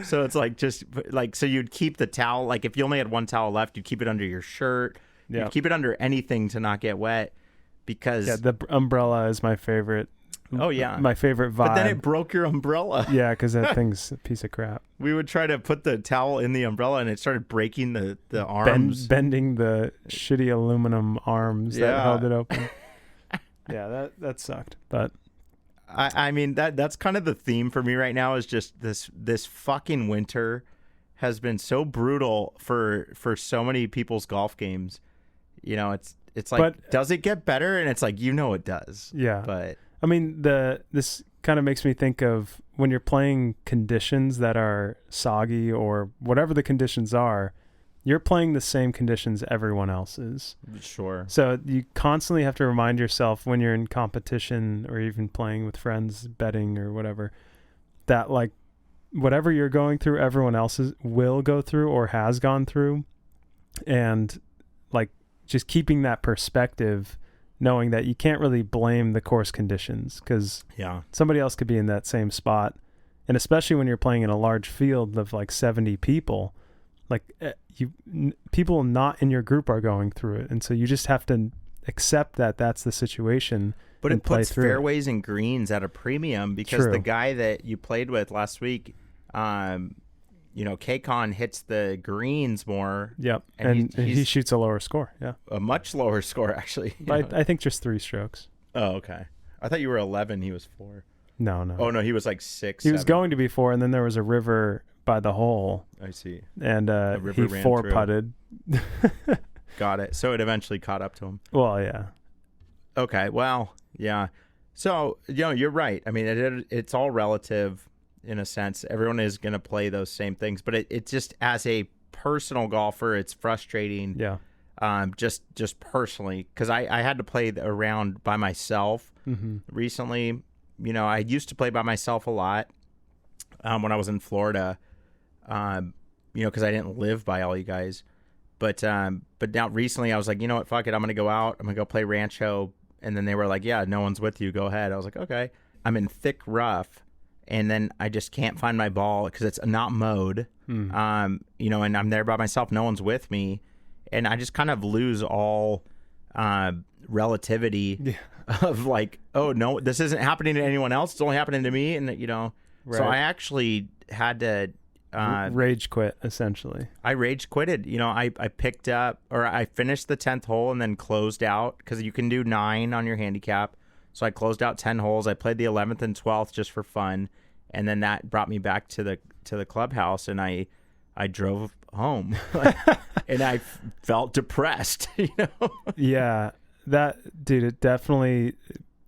So it's like so you'd keep the towel. Like if you only had one towel left, you'd keep it under your shirt. Yeah. You'd keep it under anything to not get wet, because the umbrella is my favorite. Oh yeah, my favorite vibe. But then it broke your umbrella. Yeah, because that thing's a piece of crap. We would try to put the towel in the umbrella, and it started breaking the arms, bending the shitty aluminum arms that held it open. Yeah, that sucked. But I mean that's kind of the theme for me right now. Is just this fucking winter has been so brutal for so many people's golf games. It's like, but, does it get better? And it's like it does. Yeah, but. I mean, this kind of makes me think of when you're playing conditions that are soggy or whatever the conditions are, you're playing the same conditions everyone else is. Sure. So you constantly have to remind yourself when you're in competition or even playing with friends, betting or whatever, that like whatever you're going through, everyone else will go through or has gone through. And like just keeping that perspective, knowing that you can't really blame the course conditions because somebody else could be in that same spot. And especially when you're playing in a large field of like 70 people, like people not in your group are going through it. And so you just have to accept that that's the situation. But it puts fairways and greens at a premium because the guy that you played with last week, K-Con hits the greens more. Yep. And he shoots a lower score. Yeah. A much lower score, actually. But I think just 3 strokes. Oh, okay. I thought you were 11. He was 4. No. Oh, no. He was like 6. He 7. Was going to be 4, and then there was a river by the hole. I see. And he 4-putted. Got it. So it eventually caught up to him. Well, yeah. Okay. Well, yeah. So, you're right. I mean, it's all relative. In a sense, everyone is going to play those same things, but it just as a personal golfer, it's frustrating. Yeah. Just personally, because I had to play around by myself recently. I used to play by myself a lot when I was in Florida. Because I didn't live by all you guys, but now recently I was like, you know what, fuck it, I'm gonna go out. I'm gonna go play Rancho, and then they were like, yeah, no one's with you. Go ahead. I was like, okay. I'm in thick rough. And then I just can't find my ball because it's not mowed, and I'm there by myself. No one's with me. And I just kind of lose all relativity of like, oh, no, this isn't happening to anyone else. It's only happening to me. And, right. So I actually had to rage quit, essentially. I rage quitted. I picked up or I finished the 10th hole and then closed out because you can do 9 on your handicap. So I closed out 10 holes. I played the 11th and 12th just for fun, and then that brought me back to the clubhouse, and I drove home, and I felt depressed. Yeah, dude, it definitely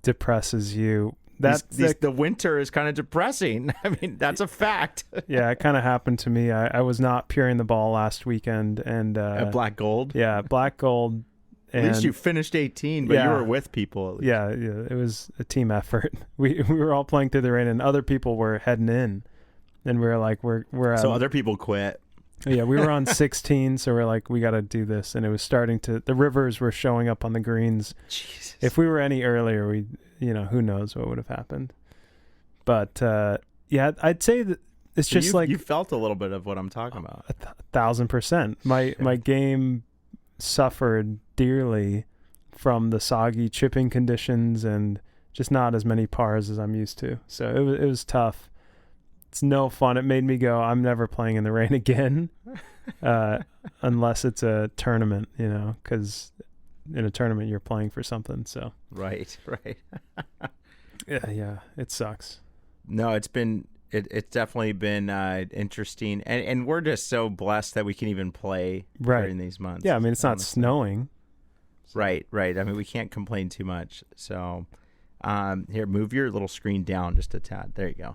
depresses you. The winter is kind of depressing. I mean, that's a fact. Yeah, it kind of happened to me. I was not puring the ball last weekend, and at Black Gold. Yeah, Black Gold. At least you finished 18, but you were with people at least. Yeah, it was a team effort. We were all playing through the rain, and other people were heading in, and we were like, we're so other people quit. Yeah, we were on 16, so we're like, we got to do this. And it was starting to, the rivers were showing up on the greens. Jesus. If we were any earlier, who knows what would have happened. But, yeah, I'd say that it's So just like. You felt a little bit of what I'm talking about. 1,000%. My game suffered dearly from the soggy chipping conditions and just not as many pars as I'm used to. So it was tough. It's no fun. It made me go, I'm never playing in the rain again, unless it's a tournament, because in a tournament you're playing for something. So Right. yeah, it sucks. No, it's definitely been interesting, and we're just so blessed that we can even play during these months. Yeah, I mean, it's not snowing. So. Right. I mean, we can't complain too much. So here, move your little screen down just a tad. There you go.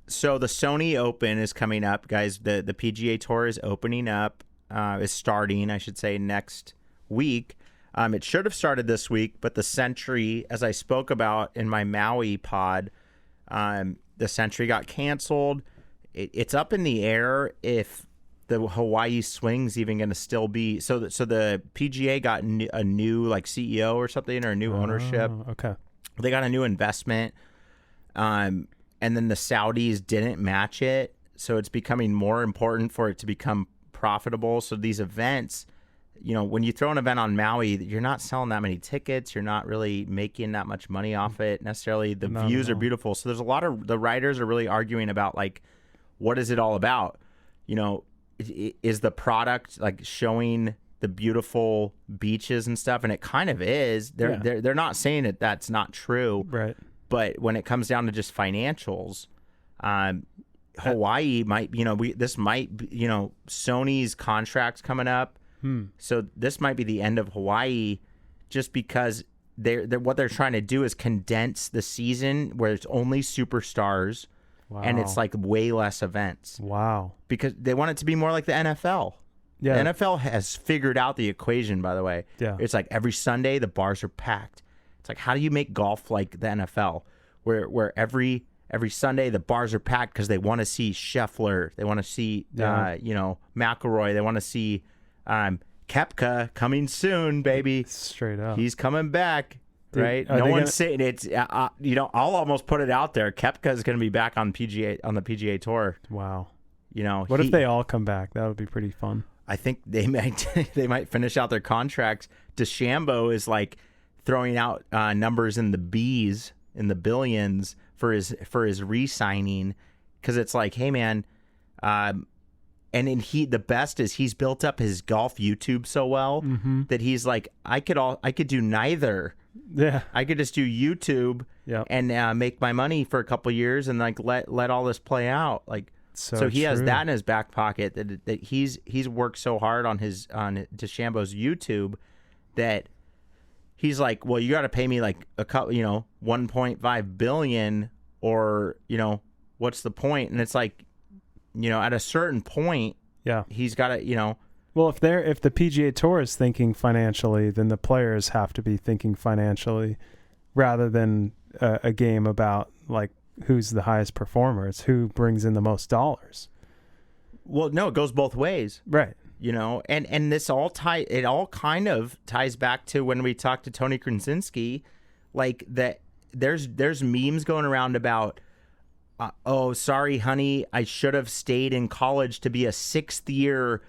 So the Sony Open is coming up, guys. The PGA Tour is opening up, is starting, I should say, next week. It should have started this week, but the Century, as I spoke about in my Maui pod, the Century got canceled. It's up in the air if the Hawaii Swing's even going to still be. So the PGA got a new like CEO or something, or a new ownership. Okay. They got a new investment. And then the Saudis didn't match it, so it's becoming more important for it to become profitable. So these events, when you throw an event on Maui, you're not selling that many tickets. You're not really making that much money off it necessarily. The views are beautiful. So there's a lot of, the writers are really arguing about, like, what is it all about? Is the product like showing the beautiful beaches and stuff? And it kind of is. They're not saying that that's not true. Right. But when it comes down to just financials, Hawaii might, Sony's contract's coming up. So this might be the end of Hawaii, just because what they're trying to do is condense the season where it's only superstars. Wow. And it's like way less events. Wow. Because they want it to be more like the NFL. Yeah. The NFL has figured out the equation, by the way. Yeah. It's like every Sunday the bars are packed. It's like, how do you make golf like the NFL, where every Sunday the bars are packed because they want to see Scheffler, they want to see McIlroy, they want to see Koepka coming soon, baby. Straight up, he's coming back. Dude, right? No one's saying it's. I'll almost put it out there. Koepka is going to be back on the PGA Tour. Wow. What if they all come back? That would be pretty fun. I think they might finish out their contracts. DeChambeau is like throwing out numbers in the B's, in the billions for his re-signing, because it's like, hey man, and then the best is he's built up his golf YouTube so well that he's like, I could do neither. Yeah, I could just do YouTube and make my money for a couple years and like let all this play out. Like, so he has that in his back pocket, that he's worked so hard on DeChambeau's YouTube that he's like, well, you got to pay me like a couple, $1.5 billion, or what's the point? And it's like, at a certain point, he's got to, Well, if the PGA Tour is thinking financially, then the players have to be thinking financially, rather than a game about like who's the highest performer. It's who brings in the most dollars. Well, no, it goes both ways, right? And this all kind of ties back to when we talked to Tony Krasinski, like that. There's memes going around about, oh, sorry, honey, I should have stayed in college to be a 6th year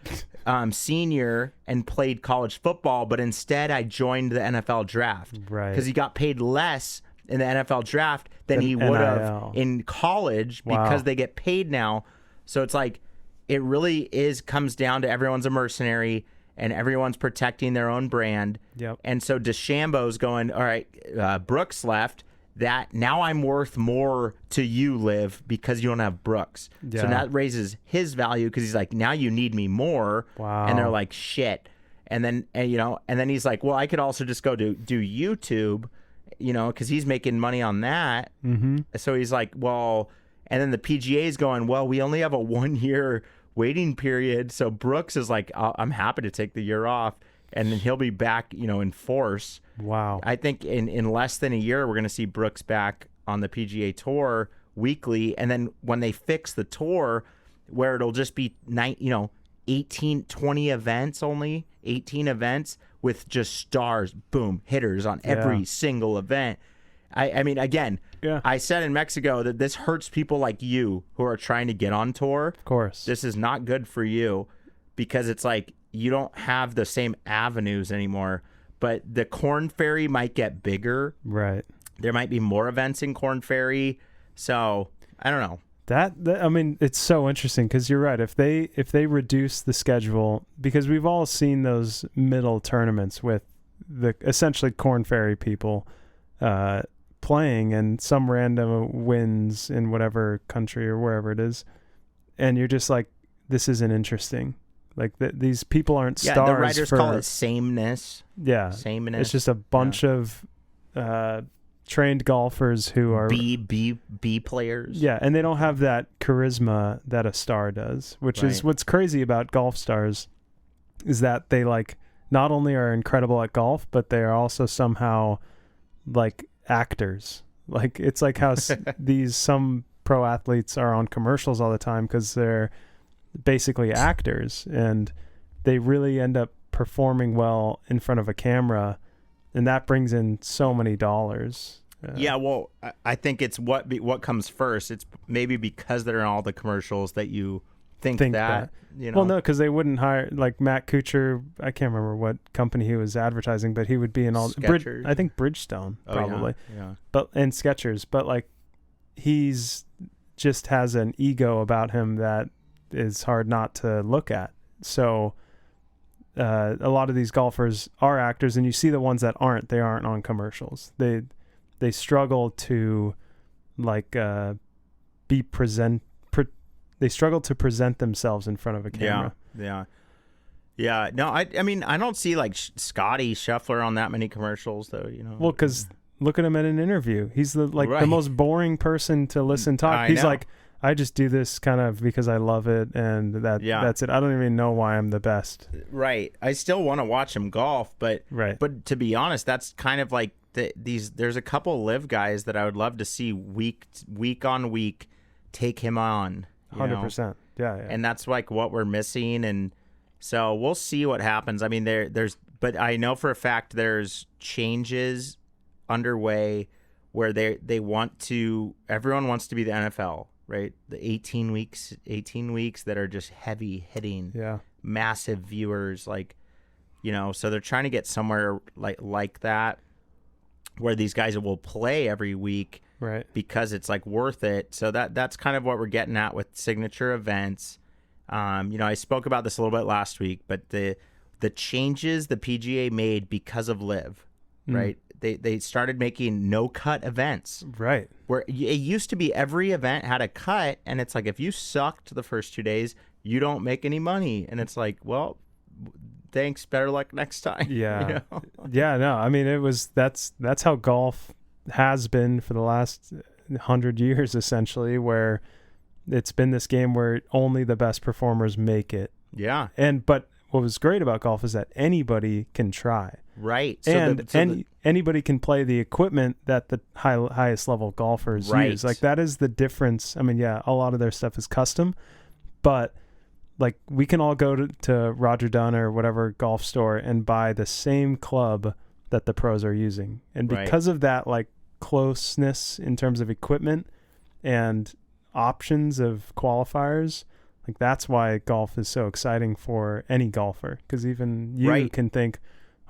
senior and played college football, but instead I joined the NFL draft, right? Because he got paid less in the NFL draft than he would have in college, because they get paid now. So it's like, it really comes down to everyone's a mercenary and everyone's protecting their own brand. Yep. And so DeChambeau's going, all right, Brooks left. That now I'm worth more to you, Liv, because you don't have Brooks. Yeah. So that raises his value, because he's like, now you need me more. Wow. And they're like, shit. And then he's like, well, I could also just go do YouTube, because he's making money on that. Mm-hmm. So he's like, well, and then the PGA is going, well, we only have a 1-year waiting period. So Brooks is like, I'm happy to take the year off, and then he'll be back, in force. Wow. I think in less than a year, we're going to see Brooks back on the PGA Tour weekly. And then when they fix the tour, where it'll just be 18, 20 events only, 18 events with just stars, boom, hitters on every single event. I mean, again, I said in Mexico that this hurts people like you who are trying to get on tour. Of course. This is not good for you because it's like you don't have the same avenues anymore. But the Corn Ferry might get bigger. Right. There might be more events in Corn Ferry. So, I don't know. That I mean, it's so interesting because you're right. If they reduce the schedule, because we've all seen those middle tournaments with the essentially Corn Ferry people playing, and some random wins in whatever country or wherever it is, and you're just like, this isn't interesting. Like these people aren't stars. Yeah, the writers call it sameness. Yeah, sameness. It's just a bunch of trained golfers who are B players. Yeah, and they don't have that charisma that a star does, which is what's crazy about golf stars, is that they like not only are incredible at golf, but they are also somehow like actors. Like it's like how some pro athletes are on commercials all the time because they're basically actors, and they really end up performing well in front of a camera, and that brings in so many dollars. Yeah, well, I think it's what comes first. It's maybe because they're in all the commercials that you think that. You know? Well, no, because they wouldn't hire like Matt Kuchar. I can't remember what company he was advertising, but he would be in all. I think Bridgestone probably. Yeah. But and Skechers, but like he's just has an ego about him that is hard not to look at. So a lot of these golfers are actors, and you see the ones that aren't. They aren't on commercials. They struggle to like be present. They struggle to present themselves in front of a camera. Yeah. No, I mean, I don't see like Scotty Scheffler on that many commercials though. You know. Well, because look at him in an interview. He's the most boring person to listen talk. He's like, I just do this kind of because I love it, and that's it. I don't even know why I'm the best. Right. I still want to watch him golf, but to be honest, that's kind of like there's a couple live guys that I would love to see week on week take him on. 100%. Yeah. And that's like what we're missing, and so we'll see what happens. I mean, but I know for a fact there's changes underway where everyone wants to be the NFL. Right, the 18 weeks that are just heavy hitting, massive viewers, like, so they're trying to get somewhere like that, where these guys will play every week, right? Because it's like worth it. So that's kind of what we're getting at with signature events. I spoke about this a little bit last week, but the changes the PGA made because of Live, right? They started making no-cut events. Right. Where it used to be every event had a cut, and it's like if you sucked the first 2 days, you don't make any money. And it's like, well, thanks, better luck next time. Yeah. Yeah, no, I mean, that's how golf has been for the last 100 years, essentially, where it's been this game where only the best performers make it. Yeah. But what was great about golf is that anybody can try. Right. Anybody can play the equipment that the highest level golfers use. Like that is the difference. I mean, yeah, a lot of their stuff is custom, but like we can all go to Roger Dunn or whatever golf store and buy the same club that the pros are using. And because of that, like closeness in terms of equipment and options of qualifiers, like that's why golf is so exciting for any golfer. Because even you can think,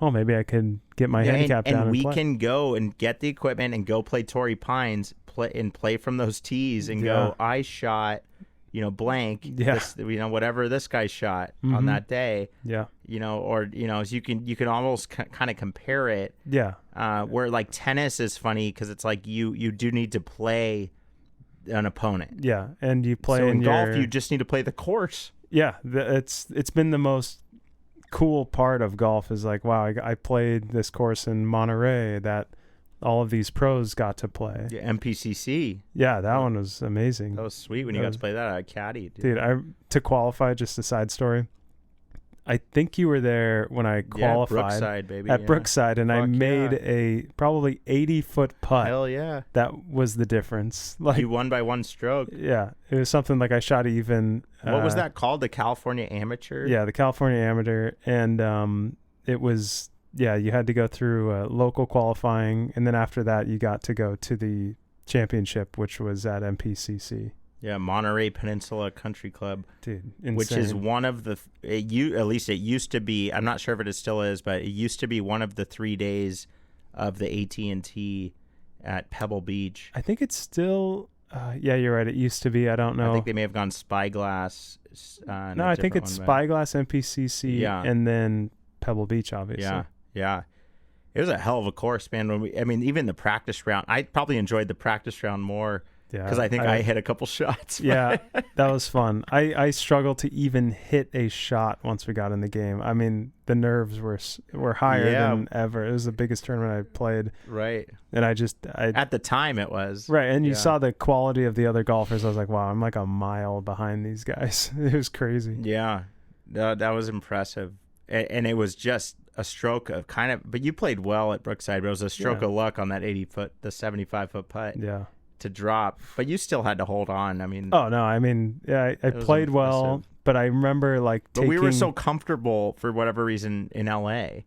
oh, maybe I could get my handicap down and we play. Can go and get the equipment and go play Torrey Pines, play from those tees and go, I shot, blank, this, whatever this guy shot on that day. Yeah. So you can almost kind of compare it. Yeah. Where like tennis is funny because it's like you do need to play an opponent. Yeah. And you play in golf, you just need to play the course. Yeah. It's been the most cool part of golf is like, wow, I played this course in Monterey that all of these pros got to play. Yeah, MPCC. Yeah, that one was amazing. That was sweet when you got to play that at caddy. Dude, to qualify, just a side story, I think you were there when I qualified. Brookside, baby. At Brookside, and I made a probably 80-foot putt. Hell yeah. That was the difference. Like, you won by 1 stroke. Yeah. It was something like I shot even. What was that called? The California Amateur? Yeah, the California Amateur. And it was, you had to go through local qualifying, and then after that you got to go to the championship, which was at MPCC. Yeah, Monterey Peninsula Country Club. Dude, insane. Which is one of the, at least it used to be, I'm not sure if it still is, but it used to be one of the 3 days of the AT&T at Pebble Beach. I think it's still, you're right. It used to be. I don't know. I think they may have gone Spyglass. No, I think it's Spyglass, MPCC, and then Pebble Beach, obviously. Yeah. It was a hell of a course, man. Even the practice round, I probably enjoyed the practice round more. Yeah, because I think I hit a couple shots. Yeah, that was fun. I struggled to even hit a shot once we got in the game. I mean, the nerves were higher than ever. It was the biggest tournament I played. Right. And I at the time it was. Right, and you saw the quality of the other golfers. I was like, wow, I'm like a mile behind these guys. It was crazy. Yeah, that was impressive. And it was just a stroke of but you played well at Brookside, but it was a stroke of luck on that 80-foot, the 75-foot putt. Yeah. To drop, but you still had to hold on. I played well, but I remember but we were so comfortable for whatever reason in LA. And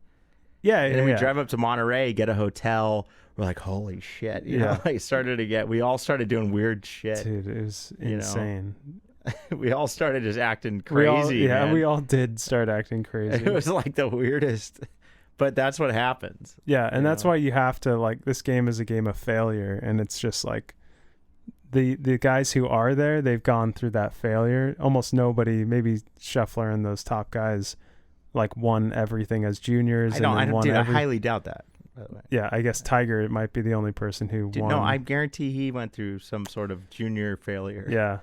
then we drive up to Monterey, get a hotel. We're like, holy shit! You know, we all started doing weird shit. Dude, it was insane. We all started just acting crazy. We all did start acting crazy. It was like the weirdest. But that's what happens. Yeah, and that's why you have to, this game is a game of failure, and it's just like the guys who are there, they've gone through that failure. Almost nobody, maybe Scheffler and those top guys, won everything as juniors. I highly doubt that, by the way. Yeah, I guess Tiger, it might be the only person who won. No, I guarantee he went through some sort of junior failure. Yeah.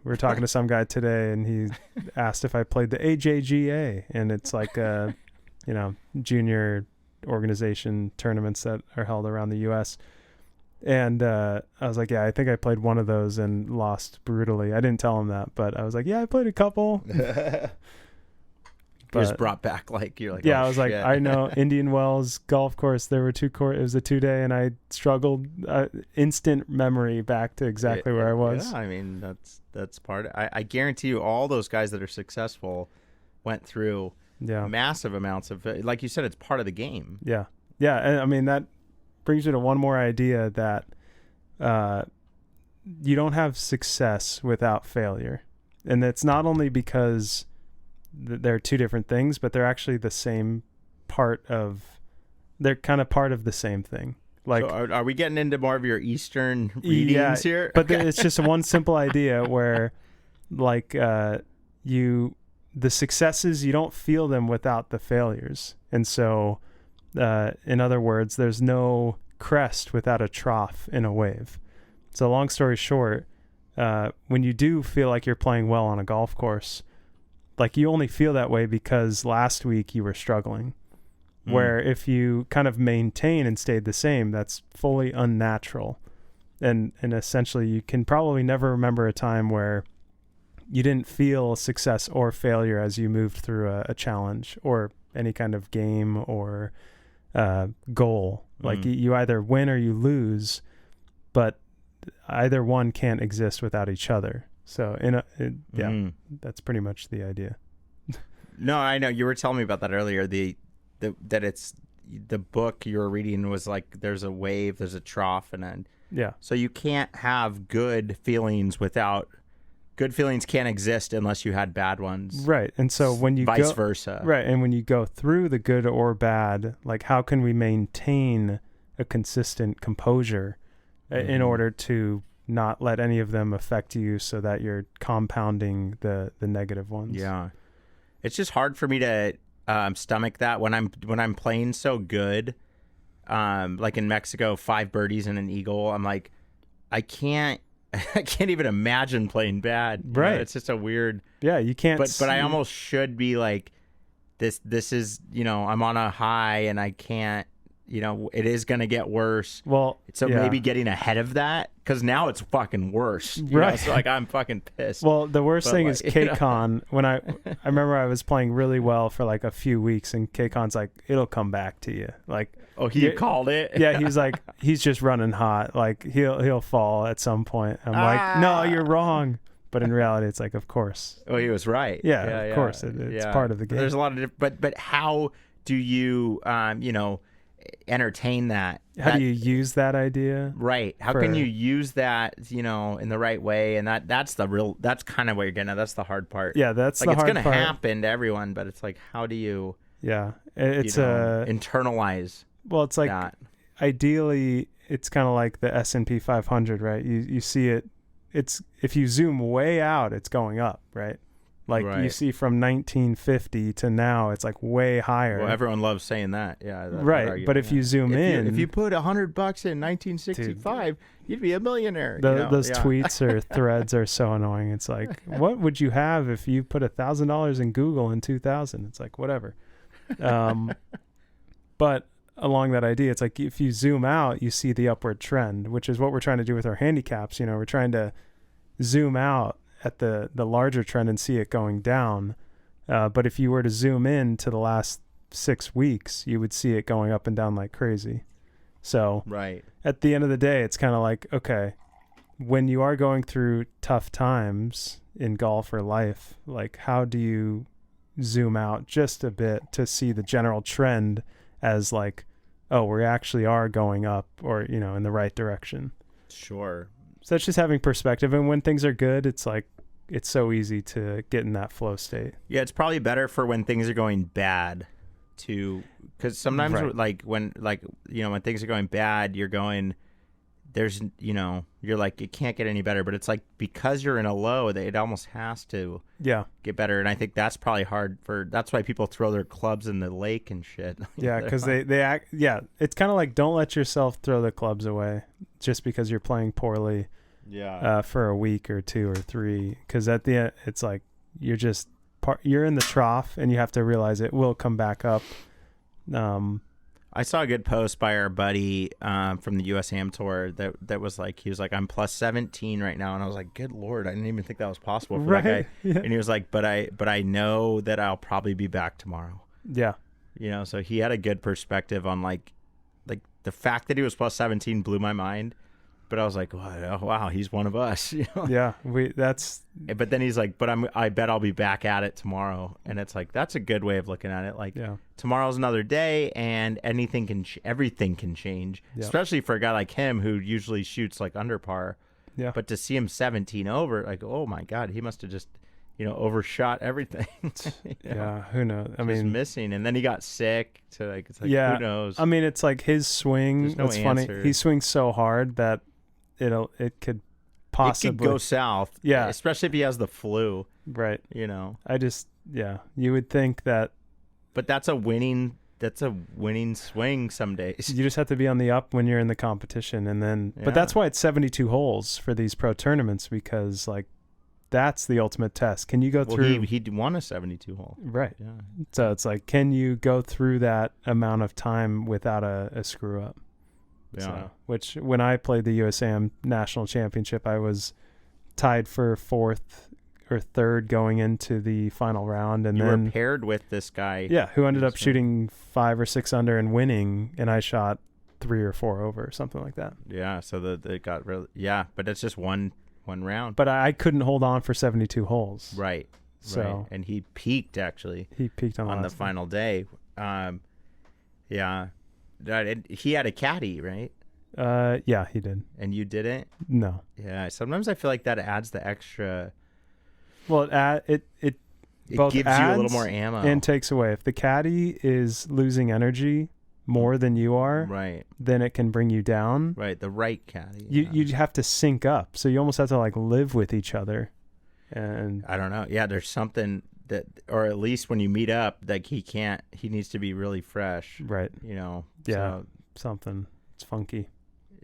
We were talking to some guy today, and he asked if I played the AJGA, and it's like junior organization tournaments that are held around the U.S. And I was like, I think I played one of those and lost brutally. I didn't tell him that, but I was like, I played a couple. Just brought back you're like, I was like, I know Indian Wells golf course. There were 2 courses. It was a 2-day, and I struggled. Instant memory back to exactly where I was. Yeah, that's part. I guarantee you, all those guys that are successful went through massive amounts of, like you said, it's part of the game. Yeah. And that brings you to one more idea that you don't have success without failure. And it's not only because they're 2 different things, but they're actually the same they're kind of part of the same thing. So are we getting into more of your Eastern readings here? But it's just one simple idea where the successes, you don't feel them without the failures. And so, in other words, there's no crest without a trough in a wave. So long story short, when you do feel like you're playing well on a golf course, you only feel that way because last week you were struggling. Where if you kind of maintain and stayed the same, that's fully unnatural. And essentially you can probably never remember a time where you didn't feel success or failure as you moved through a challenge or any kind of game or goal. You either win or you lose, but either one can't exist without each other. So that's pretty much the idea. No, I know you were telling me about that earlier. That it's the book you were reading was there's a wave, there's a trough, and then so you can't have good feelings without. Good feelings can't exist unless you had bad ones. Right. And so when you vice versa. Right. And when you go through the good or bad, how can we maintain a consistent composure in order to not let any of them affect you so that you're compounding the negative ones? Yeah. It's just hard for me to stomach that when I'm playing so good. In Mexico, 5 birdies and an eagle. I'm like, I can't even imagine playing bad. Right. It's just a weird. Yeah, you can't. But I almost should be this is, I'm on a high and I can't, it is going to get worse. Well, so maybe getting ahead of that, because now it's fucking worse. Right. So like I'm fucking pissed. Well, the worst thing is KCON. When I remember I was playing really well for like a few weeks, and KCON's like, it'll come back to you. Like, oh, he called it. Yeah, he's like, he's just running hot. Like he'll fall at some point. I'm like, no, you're wrong. But in reality, it's like, of course. Oh, he was right. Yeah, of course. It's part of the game. There's a lot of but how do you entertain that? How do you use that idea? Right. How can you use that, in the right way? And that's kind of what you're getting at. That's the hard part. Yeah, that's like the hard part. It's going to happen to everyone, but it's like, how do you it's internalize well, it's like that? Ideally, it's kind of like the S&P 500, right? You see it. It's if you zoom way out, it's going up, right? Like you see from 1950 to now, it's like way higher. Well, everyone loves saying that. Yeah. Right. But if you zoom in. If you put $100 in 1965, you'd be a millionaire. Those tweets or threads are so annoying. It's like, what would you have if you put $1,000 in Google in 2000? It's like, whatever. But along that idea, it's like if you zoom out, you see the upward trend, which is what we're trying to do with our handicaps. We're trying to zoom out at the larger trend and see it going down. But if you were to zoom in to the last 6 weeks, you would see it going up and down like crazy. So at the end of the day, it's kind of like, okay, when you are going through tough times in golf or life, like how do you zoom out just a bit to see the general trend as like, oh, we actually are going up or, in the right direction. Sure. So that's just having perspective. And when things are good, it's like, it's so easy to get in that flow state. Yeah, it's probably better for when things are going bad because sometimes when things are going bad, you're going, you're like, it can't get any better, but it's like, because you're in a low, it almost has to get better. And I think that's probably hard that's why people throw their clubs in the lake and shit. Yeah. Cause they act, it's kind of like, don't let yourself throw the clubs away just because you're playing poorly for a week or 2 or 3. Cause at the end, it's like, you're in the trough and you have to realize it will come back up. I saw a good post by our buddy from the US Am Tour that was like, he was like, I'm plus 17 right now. And I was like, good Lord, I didn't even think that was possible for that guy. Yeah. And he was like, but I know that I'll probably be back tomorrow. Yeah. So he had a good perspective on like the fact that he was plus 17 blew my mind. But I was like, wow, he's one of us. Yeah, But then he's like, I bet I'll be back at it tomorrow, and it's like that's a good way of looking at it. Like, tomorrow's another day, and everything can change. Yeah. Especially for a guy like him who usually shoots like under par. Yeah. But to see him 17 over, like, oh my God, he must have just overshot everything. Yeah, who knows? I mean, missing, and then he got sick. So like, it's like, who knows? I mean, it's like his swing. It's funny. He swings so hard that it could possibly go south. Yeah, especially if he has the flu. Right. I just you would think that, but that's a winning swing some days. You just have to be on the up when you're in the competition, and then but that's why it's 72 holes for these pro tournaments, because like that's the ultimate test. Can you go through? He won a 72 hole. Right. Yeah. So it's like, can you go through that amount of time without a screw up? Yeah. So, which when I played the USAM National Championship, I was tied for 4th or 3rd going into the final round, and then were paired with this guy. Yeah, who ended up shooting 5 or 6 under and winning, and I shot 3 or 4 over, something like that. Yeah. So it got really but it's just one round. But I couldn't hold on for 72 holes. Right. So and he peaked actually. He peaked on the final day. Yeah. He had a caddy, right? Yeah, he did. And you didn't? No. Yeah. Sometimes I feel like that adds the extra. Well, it both gives you a little more ammo and takes away. If the caddy is losing energy more than you are, right, then it can bring you down. Right, the right caddy. You have to sync up, so you almost have to like live with each other. And I don't know. Yeah, there's something that, or at least when you meet up, like he needs to be really fresh. Right. Yeah. So, something. It's funky.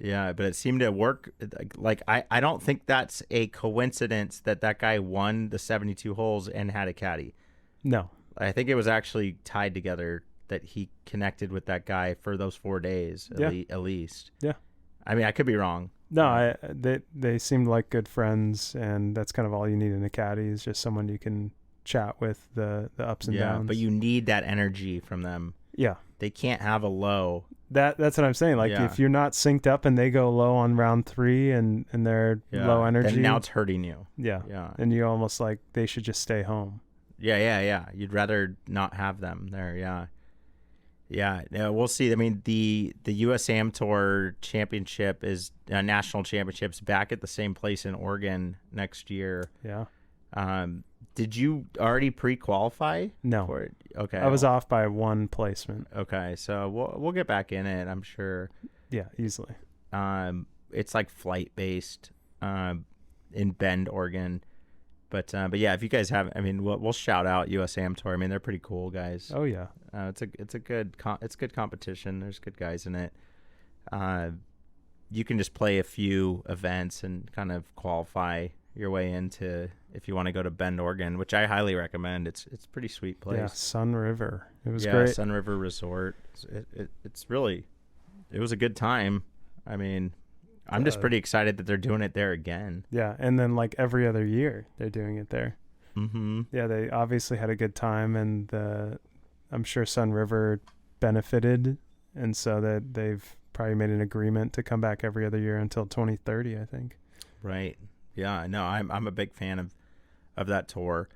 Yeah, but it seemed to work. Like I don't think that's a coincidence that guy won the 72 holes and had a caddy. No. I think it was actually tied together that he connected with that guy for those 4 days at least. Yeah. I mean, I could be wrong. No, they seemed like good friends, and that's kind of all you need in a caddy is just someone you can chat with the ups and downs. But you need that energy from them. Yeah. They can't have a low. That's what I'm saying. Like if you're not synced up and they go low on round 3 and they're low energy, then now it's hurting you. Yeah. And you almost like they should just stay home. Yeah. You'd rather not have them there. Yeah, we'll see. I mean, the US Am Tour Championship is national championships back at the same place in Oregon next year. Yeah. Did you already pre-qualify? No. For it? Okay. I was off by 1 placement. Okay, so we'll get back in it, I'm sure. Yeah, easily. It's like flight based in Bend, Oregon. But yeah, if you guys have, I mean, we'll shout out US Am Tour. I mean, they're pretty cool guys. Oh yeah. It's good competition. There's good guys in it. You can just play a few events and kind of qualify your way into if you want to go to Bend, Oregon, which I highly recommend. It's a pretty sweet place. Yeah, Sun River. It was great. Sun River Resort. It was a good time. I mean, I'm just pretty excited that they're doing it there again. Yeah, and then like every other year they're doing it there. Mm-hmm. Yeah, they obviously had a good time, and I'm sure Sun River benefited, and so that they've probably made an agreement to come back every other year until 2030, I think. Right. Yeah. No, I'm a big fan of that tour.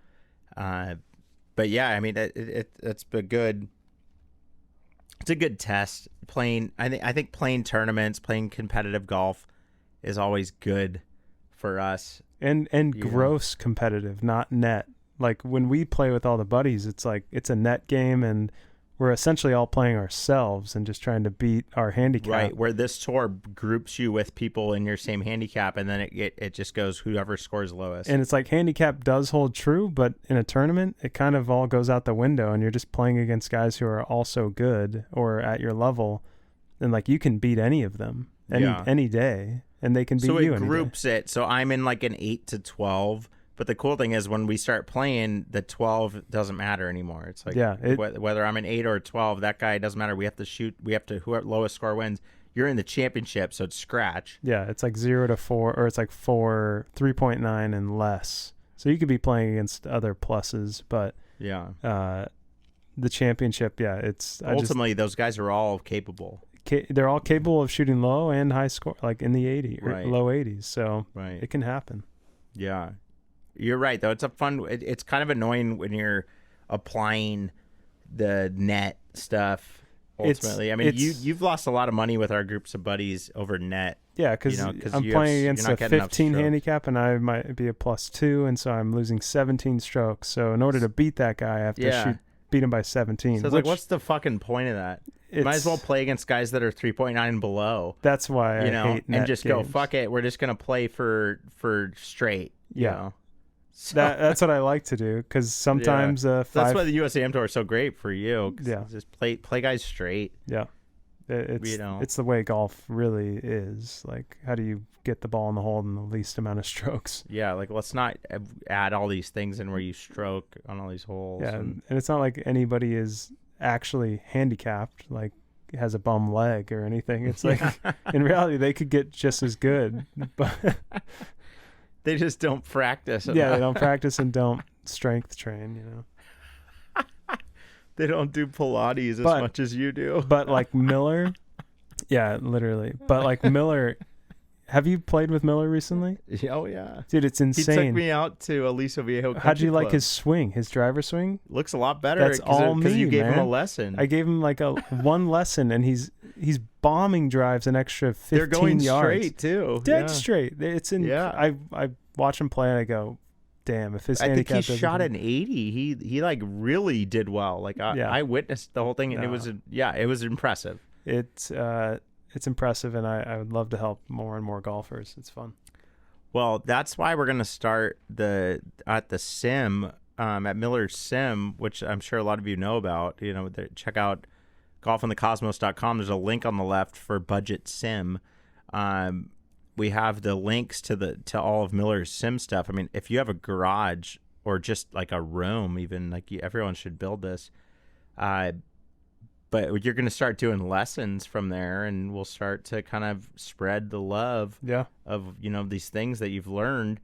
But yeah, I mean, it's been good. It's a good test. I think playing tournaments, playing competitive golf is always good for us. And gross competitive, not net. Like when we play with all the buddies, it's like it's a net game, and we're essentially all playing ourselves and just trying to beat our handicap. Right, where this tour groups you with people in your same handicap, and then it just goes whoever scores lowest. And it's like handicap does hold true, but in a tournament, it kind of all goes out the window, and you're just playing against guys who are also good or at your level, and like you can beat any of them any day, and they can beat you any day. So it groups it. So I'm in like an 8 to 12. But the cool thing is when we start playing, the 12 doesn't matter anymore. It's like whether I'm an 8 or a 12, that guy doesn't matter. We have to shoot. We have to whoever lowest score wins. You're in the championship, so it's scratch. Yeah, it's like 0 to 4, or it's like 3.9 and less. So you could be playing against other pluses, but the championship, it's ultimately those guys are all capable. They're all capable of shooting low and high score, like in the 80s or low 80s. So it can happen. Yeah. You're right, though. It's it's kind of annoying when you're applying the net stuff. Ultimately, you've lost a lot of money with our groups of buddies over net. Yeah, because I'm playing against a 15 handicap, and I might be a +2, and so I'm losing 17 strokes. So in order to beat that guy, I have to beat him by 17. So it's like, what's the fucking point of that? Might as well play against guys that are 3.9 and below. That's why I hate net and just games. Go fuck it. We're just gonna play for straight. Yeah. So. That's what I like to do, because sometimes that's why the US Am Tour is so great for you. Just play guys straight. Yeah, it's the way golf really is. Like, how do you get the ball in the hole in the least amount of strokes? Yeah, like let's not add all these things in where you stroke on all these holes. Yeah, and it's not like anybody is actually handicapped, like has a bum leg or anything. It's like in reality they could get just as good, but. They just don't practice. Yeah, they don't practice and don't strength train, They don't do Pilates as much as you do. But like Miller, yeah, literally. But like Miller, have you played with Miller recently? Oh, yeah. Dude, it's insane. He took me out to Aliso Viejo Country How'd you like Club. his swing, his driver swing? Looks a lot better. That's all me, you gave man. him a lesson. I gave him like one lesson, and he's bombing drives an extra 15 They're going yards. straight, too. Dead straight. It's in. Yeah. I watch him play, and I go, damn, if his handicap. I think he shot an 80. He like really did well. Like I witnessed the whole thing, and it was impressive. It's impressive, and I would love to help more and more golfers. It's fun. Well, that's why we're gonna start at the sim at Miller's Sim, which I'm sure a lot of you know about. Check out golfinthecosmos.com. There's a link on the left for budget sim. We have the links to all of Miller's sim stuff. I mean, if you have a garage or just like a room, even like everyone should build this. but you're going to start doing lessons from there, and we'll start to kind of spread the love of, these things that you've learned.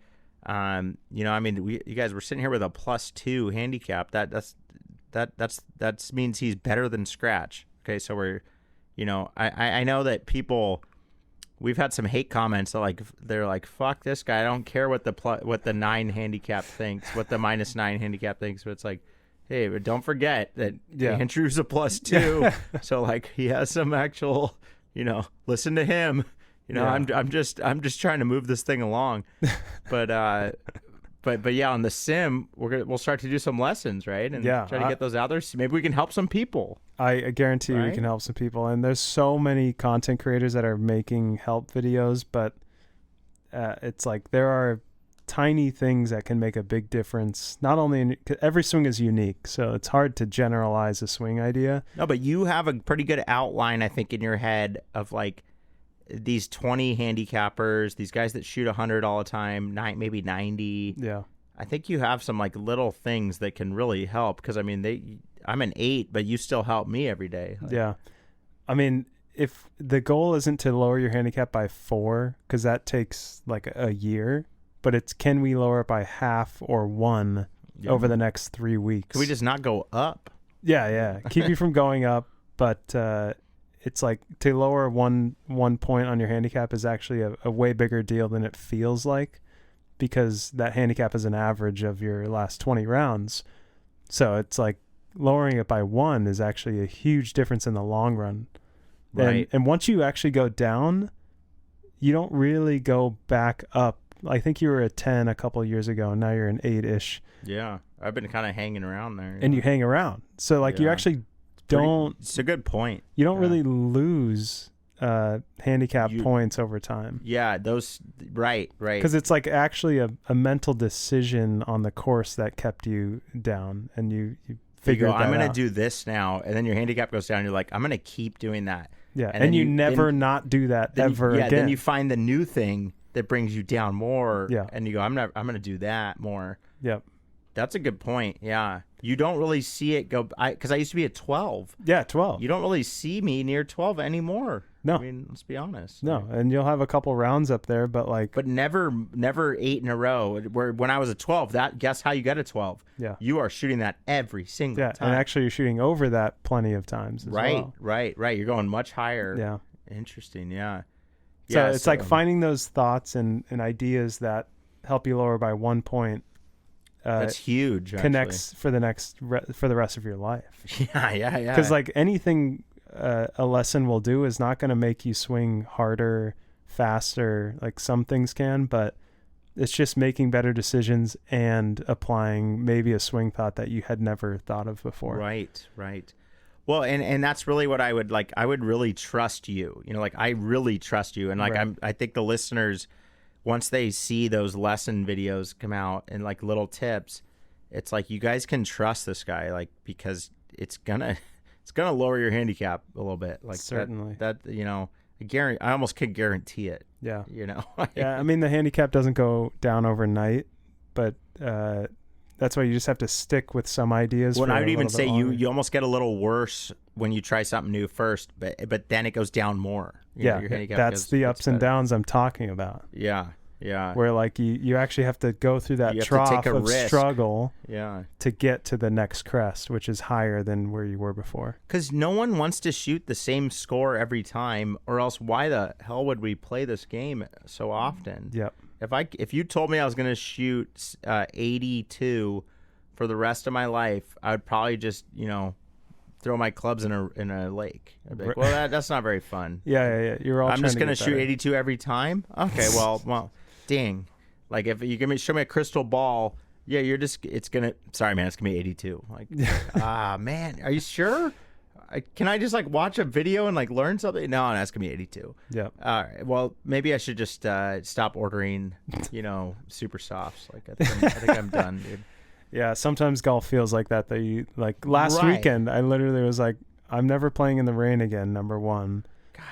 You guys were sitting here with a +2 handicap. That means he's better than scratch. Okay. So we're, I know that people, we've had some hate comments that they're like, fuck this guy. I don't care what the 9 handicap thinks, what the -9 handicap thinks. But it's like, hey, but don't forget that Andrew's a +2. So he has some actual, listen to him. I'm just trying to move this thing along. But yeah, on the sim, we'll start to do some lessons, right? And try to get those out there. So maybe we can help some people. I guarantee we can help some people. And there's so many content creators that are making help videos, but it's there are tiny things that can make a big difference. Not only every swing is unique, so it's hard to generalize a swing idea. No, but you have a pretty good outline, I think, in your head of these 20 handicappers, these guys that shoot 100 all the time, maybe 90. Yeah. I think you have some little things that can really help, because I'm an 8, but you still help me every day. Yeah. I mean, if the goal isn't to lower your handicap by 4, because that takes a year, but it's, can we lower it by half or 1 over the next 3 weeks? Can we just not go up? Yeah. Keep you from going up, but it's to lower one point on your handicap is actually a way bigger deal than it feels like, because that handicap is an average of your last 20 rounds. So it's lowering it by 1 is actually a huge difference in the long run. Right. And once you actually go down, you don't really go back up. I think you were a 10 a couple of years ago, and now you're an 8-ish. Yeah. I've been kind of hanging around there. And you hang around. So you actually don't. It's a good point. You don't really lose handicap points over time. Yeah, those right. Because it's actually a mental decision on the course that kept you down, and you figure that out. I'm going to do this now, and then your handicap goes down. You're like, I'm going to keep doing that. Yeah, and you never not do that ever again. Then you find the new thing that brings you down more. Yeah, and you go, I'm going to do that more. Yep. That's a good point. Yeah. You don't really see it go, because I used to be at 12. Yeah, 12. You don't really see me near 12 anymore. No. I mean, let's be honest. No, and you'll have a couple rounds up there, but But never 8 in a row. Where when I was at 12, guess how you got a 12? Yeah. You are shooting that every single time. And actually you're shooting over that plenty of times as well. Right. You're going much higher. Yeah. Interesting, yeah. So it's finding those thoughts and ideas that help you lower by 1 point. That's huge. Connects for the rest of your life. Yeah. Because anything a lesson will do is not going to make you swing harder, faster. Some things can, but it's just making better decisions and applying maybe a swing thought that you had never thought of before. Right. Well, and that's really what I would like. I would really trust you. I really trust you, and I think the listeners, once they see those lesson videos come out and little tips, it's you guys can trust this guy, because it's gonna lower your handicap a little bit. Certainly. I almost could guarantee it. Yeah. Yeah. I mean, the handicap doesn't go down overnight, but that's why you just have to stick with some ideas. Well, I would even say you almost get a little worse when you try something new first, but then it goes down more. Your handicap that's the ups and downs I'm talking about. Yeah. Where you actually have to go through that trough of struggle to get to the next crest, which is higher than where you were before. Because no one wants to shoot the same score every time, or else why the hell would we play this game so often? Yep. If you told me I was going to shoot 82 for the rest of my life, I would probably just throw my clubs in a lake. I'd be like, well, that's not very fun. Yeah. You're all. I'm just going to shoot 82 every time. Okay, well, dang. If you show me a crystal ball, it's gonna. Sorry, man, it's gonna be 82. Man, are you sure? Can I just watch a video and learn something? No, that's gonna be 82. Yeah. All right. Well, maybe I should just stop ordering, super softs. I think I'm done, dude. Yeah. Sometimes golf feels like that. Last weekend, I literally was I'm never playing in the rain again. Number one.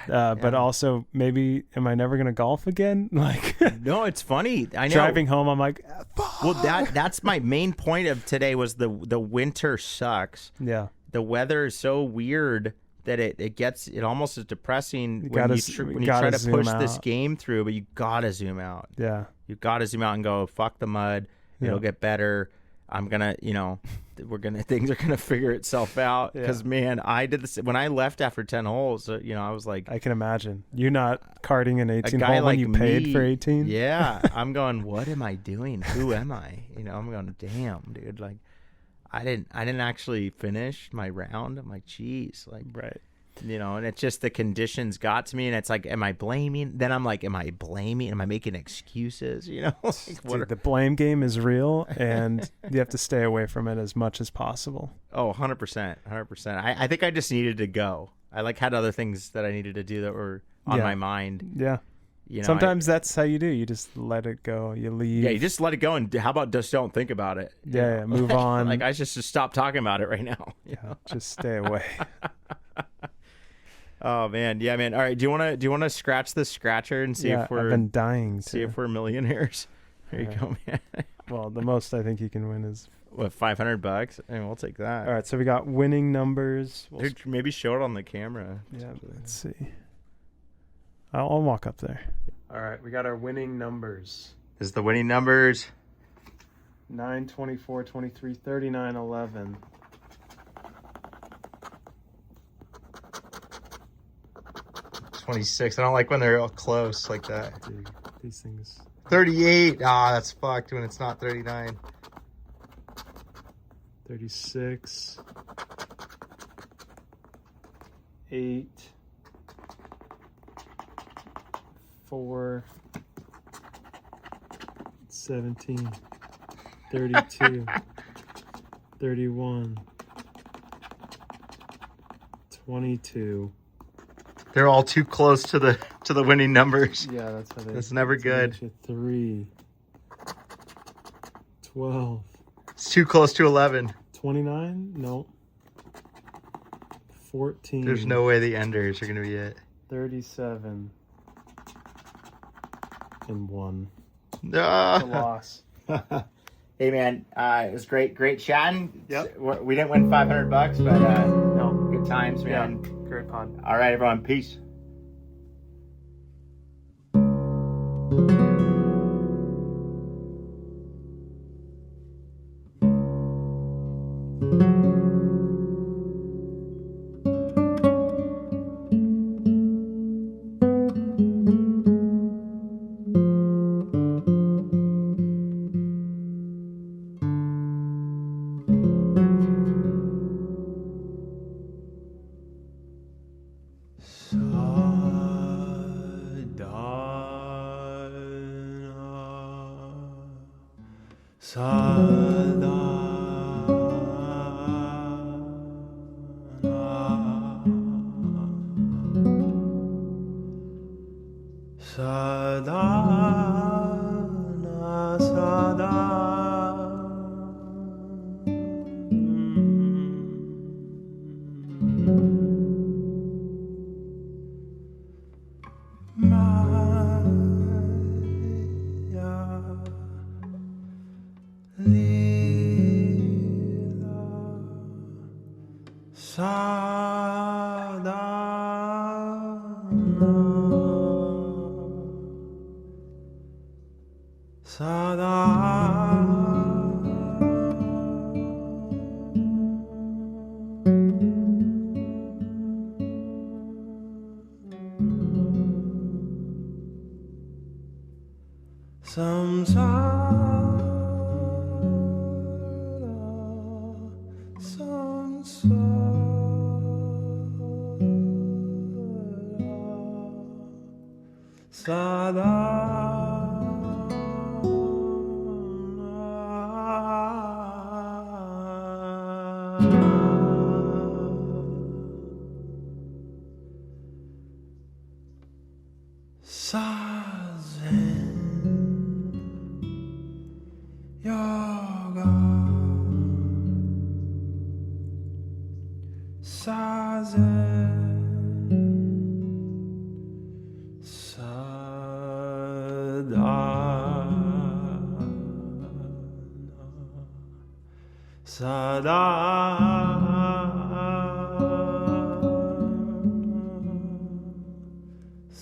God, but also maybe am I never gonna golf again? No, it's funny. I know. Driving home, I'm like, fuck. Well, that's my main point of today was the winter sucks. Yeah. The weather is so weird that it almost is depressing You when gotta when you try to zoom push this out. game through, but you gotta zoom out. Yeah. You gotta zoom out and go, fuck the mud. It'll get better. I'm gonna, things are gonna figure itself out. Because man, I did this when I left after 10 holes. I was like, I can imagine you not karting an 18 guy hole like when you paid me, for 18. Yeah, I'm going, what am I doing? Who am I? I'm going, damn, dude. Like, I didn't actually finish my round. I'm like, geez, like, right. And it's just the conditions got to me, and it's like, am I blaming? Then I'm like, am I blaming? Am I making excuses? Like, Dude, the blame game is real, and you have to stay away from it as much as possible. Oh, 100%, 100%. I think I just needed to go. I had other things that I needed to do that were on my mind. Yeah. Sometimes that's how you do. You just let it go. You leave. Yeah, you just let it go, and how about just don't think about it? Yeah, move on. Like, I just stop talking about it right now. Just stay away. Oh man, yeah, man. All right, do you want to scratch the scratcher and see if we're I've been dying to see if we're millionaires? There you go, man. Well, the most I think you can win is what, $500? I mean, we'll take that. All right, so we got winning numbers. Dude, maybe show it on the camera. Yeah, let's see. I'll walk up there. All right, we got our winning numbers. This is the winning numbers. 9, 24, 23, 39, 11. 26. I don't like when they're all close like that. Dude, these things. 38. Ah, that's fucked when it's not 39. 36. 8. 4. 17. 32. 31. 22. They're all too close to the winning numbers. Yeah, that's how they. That's never good. 3. 12. It's too close to 11. 29? No. 14. There's no way the enders are gonna be it. 37. And 1. No. A loss. Hey man, it was great chatting. Yep. We didn't win $500, but No. good times, man. Yeah. Great pod. All right, everyone. Peace.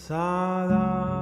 Sada.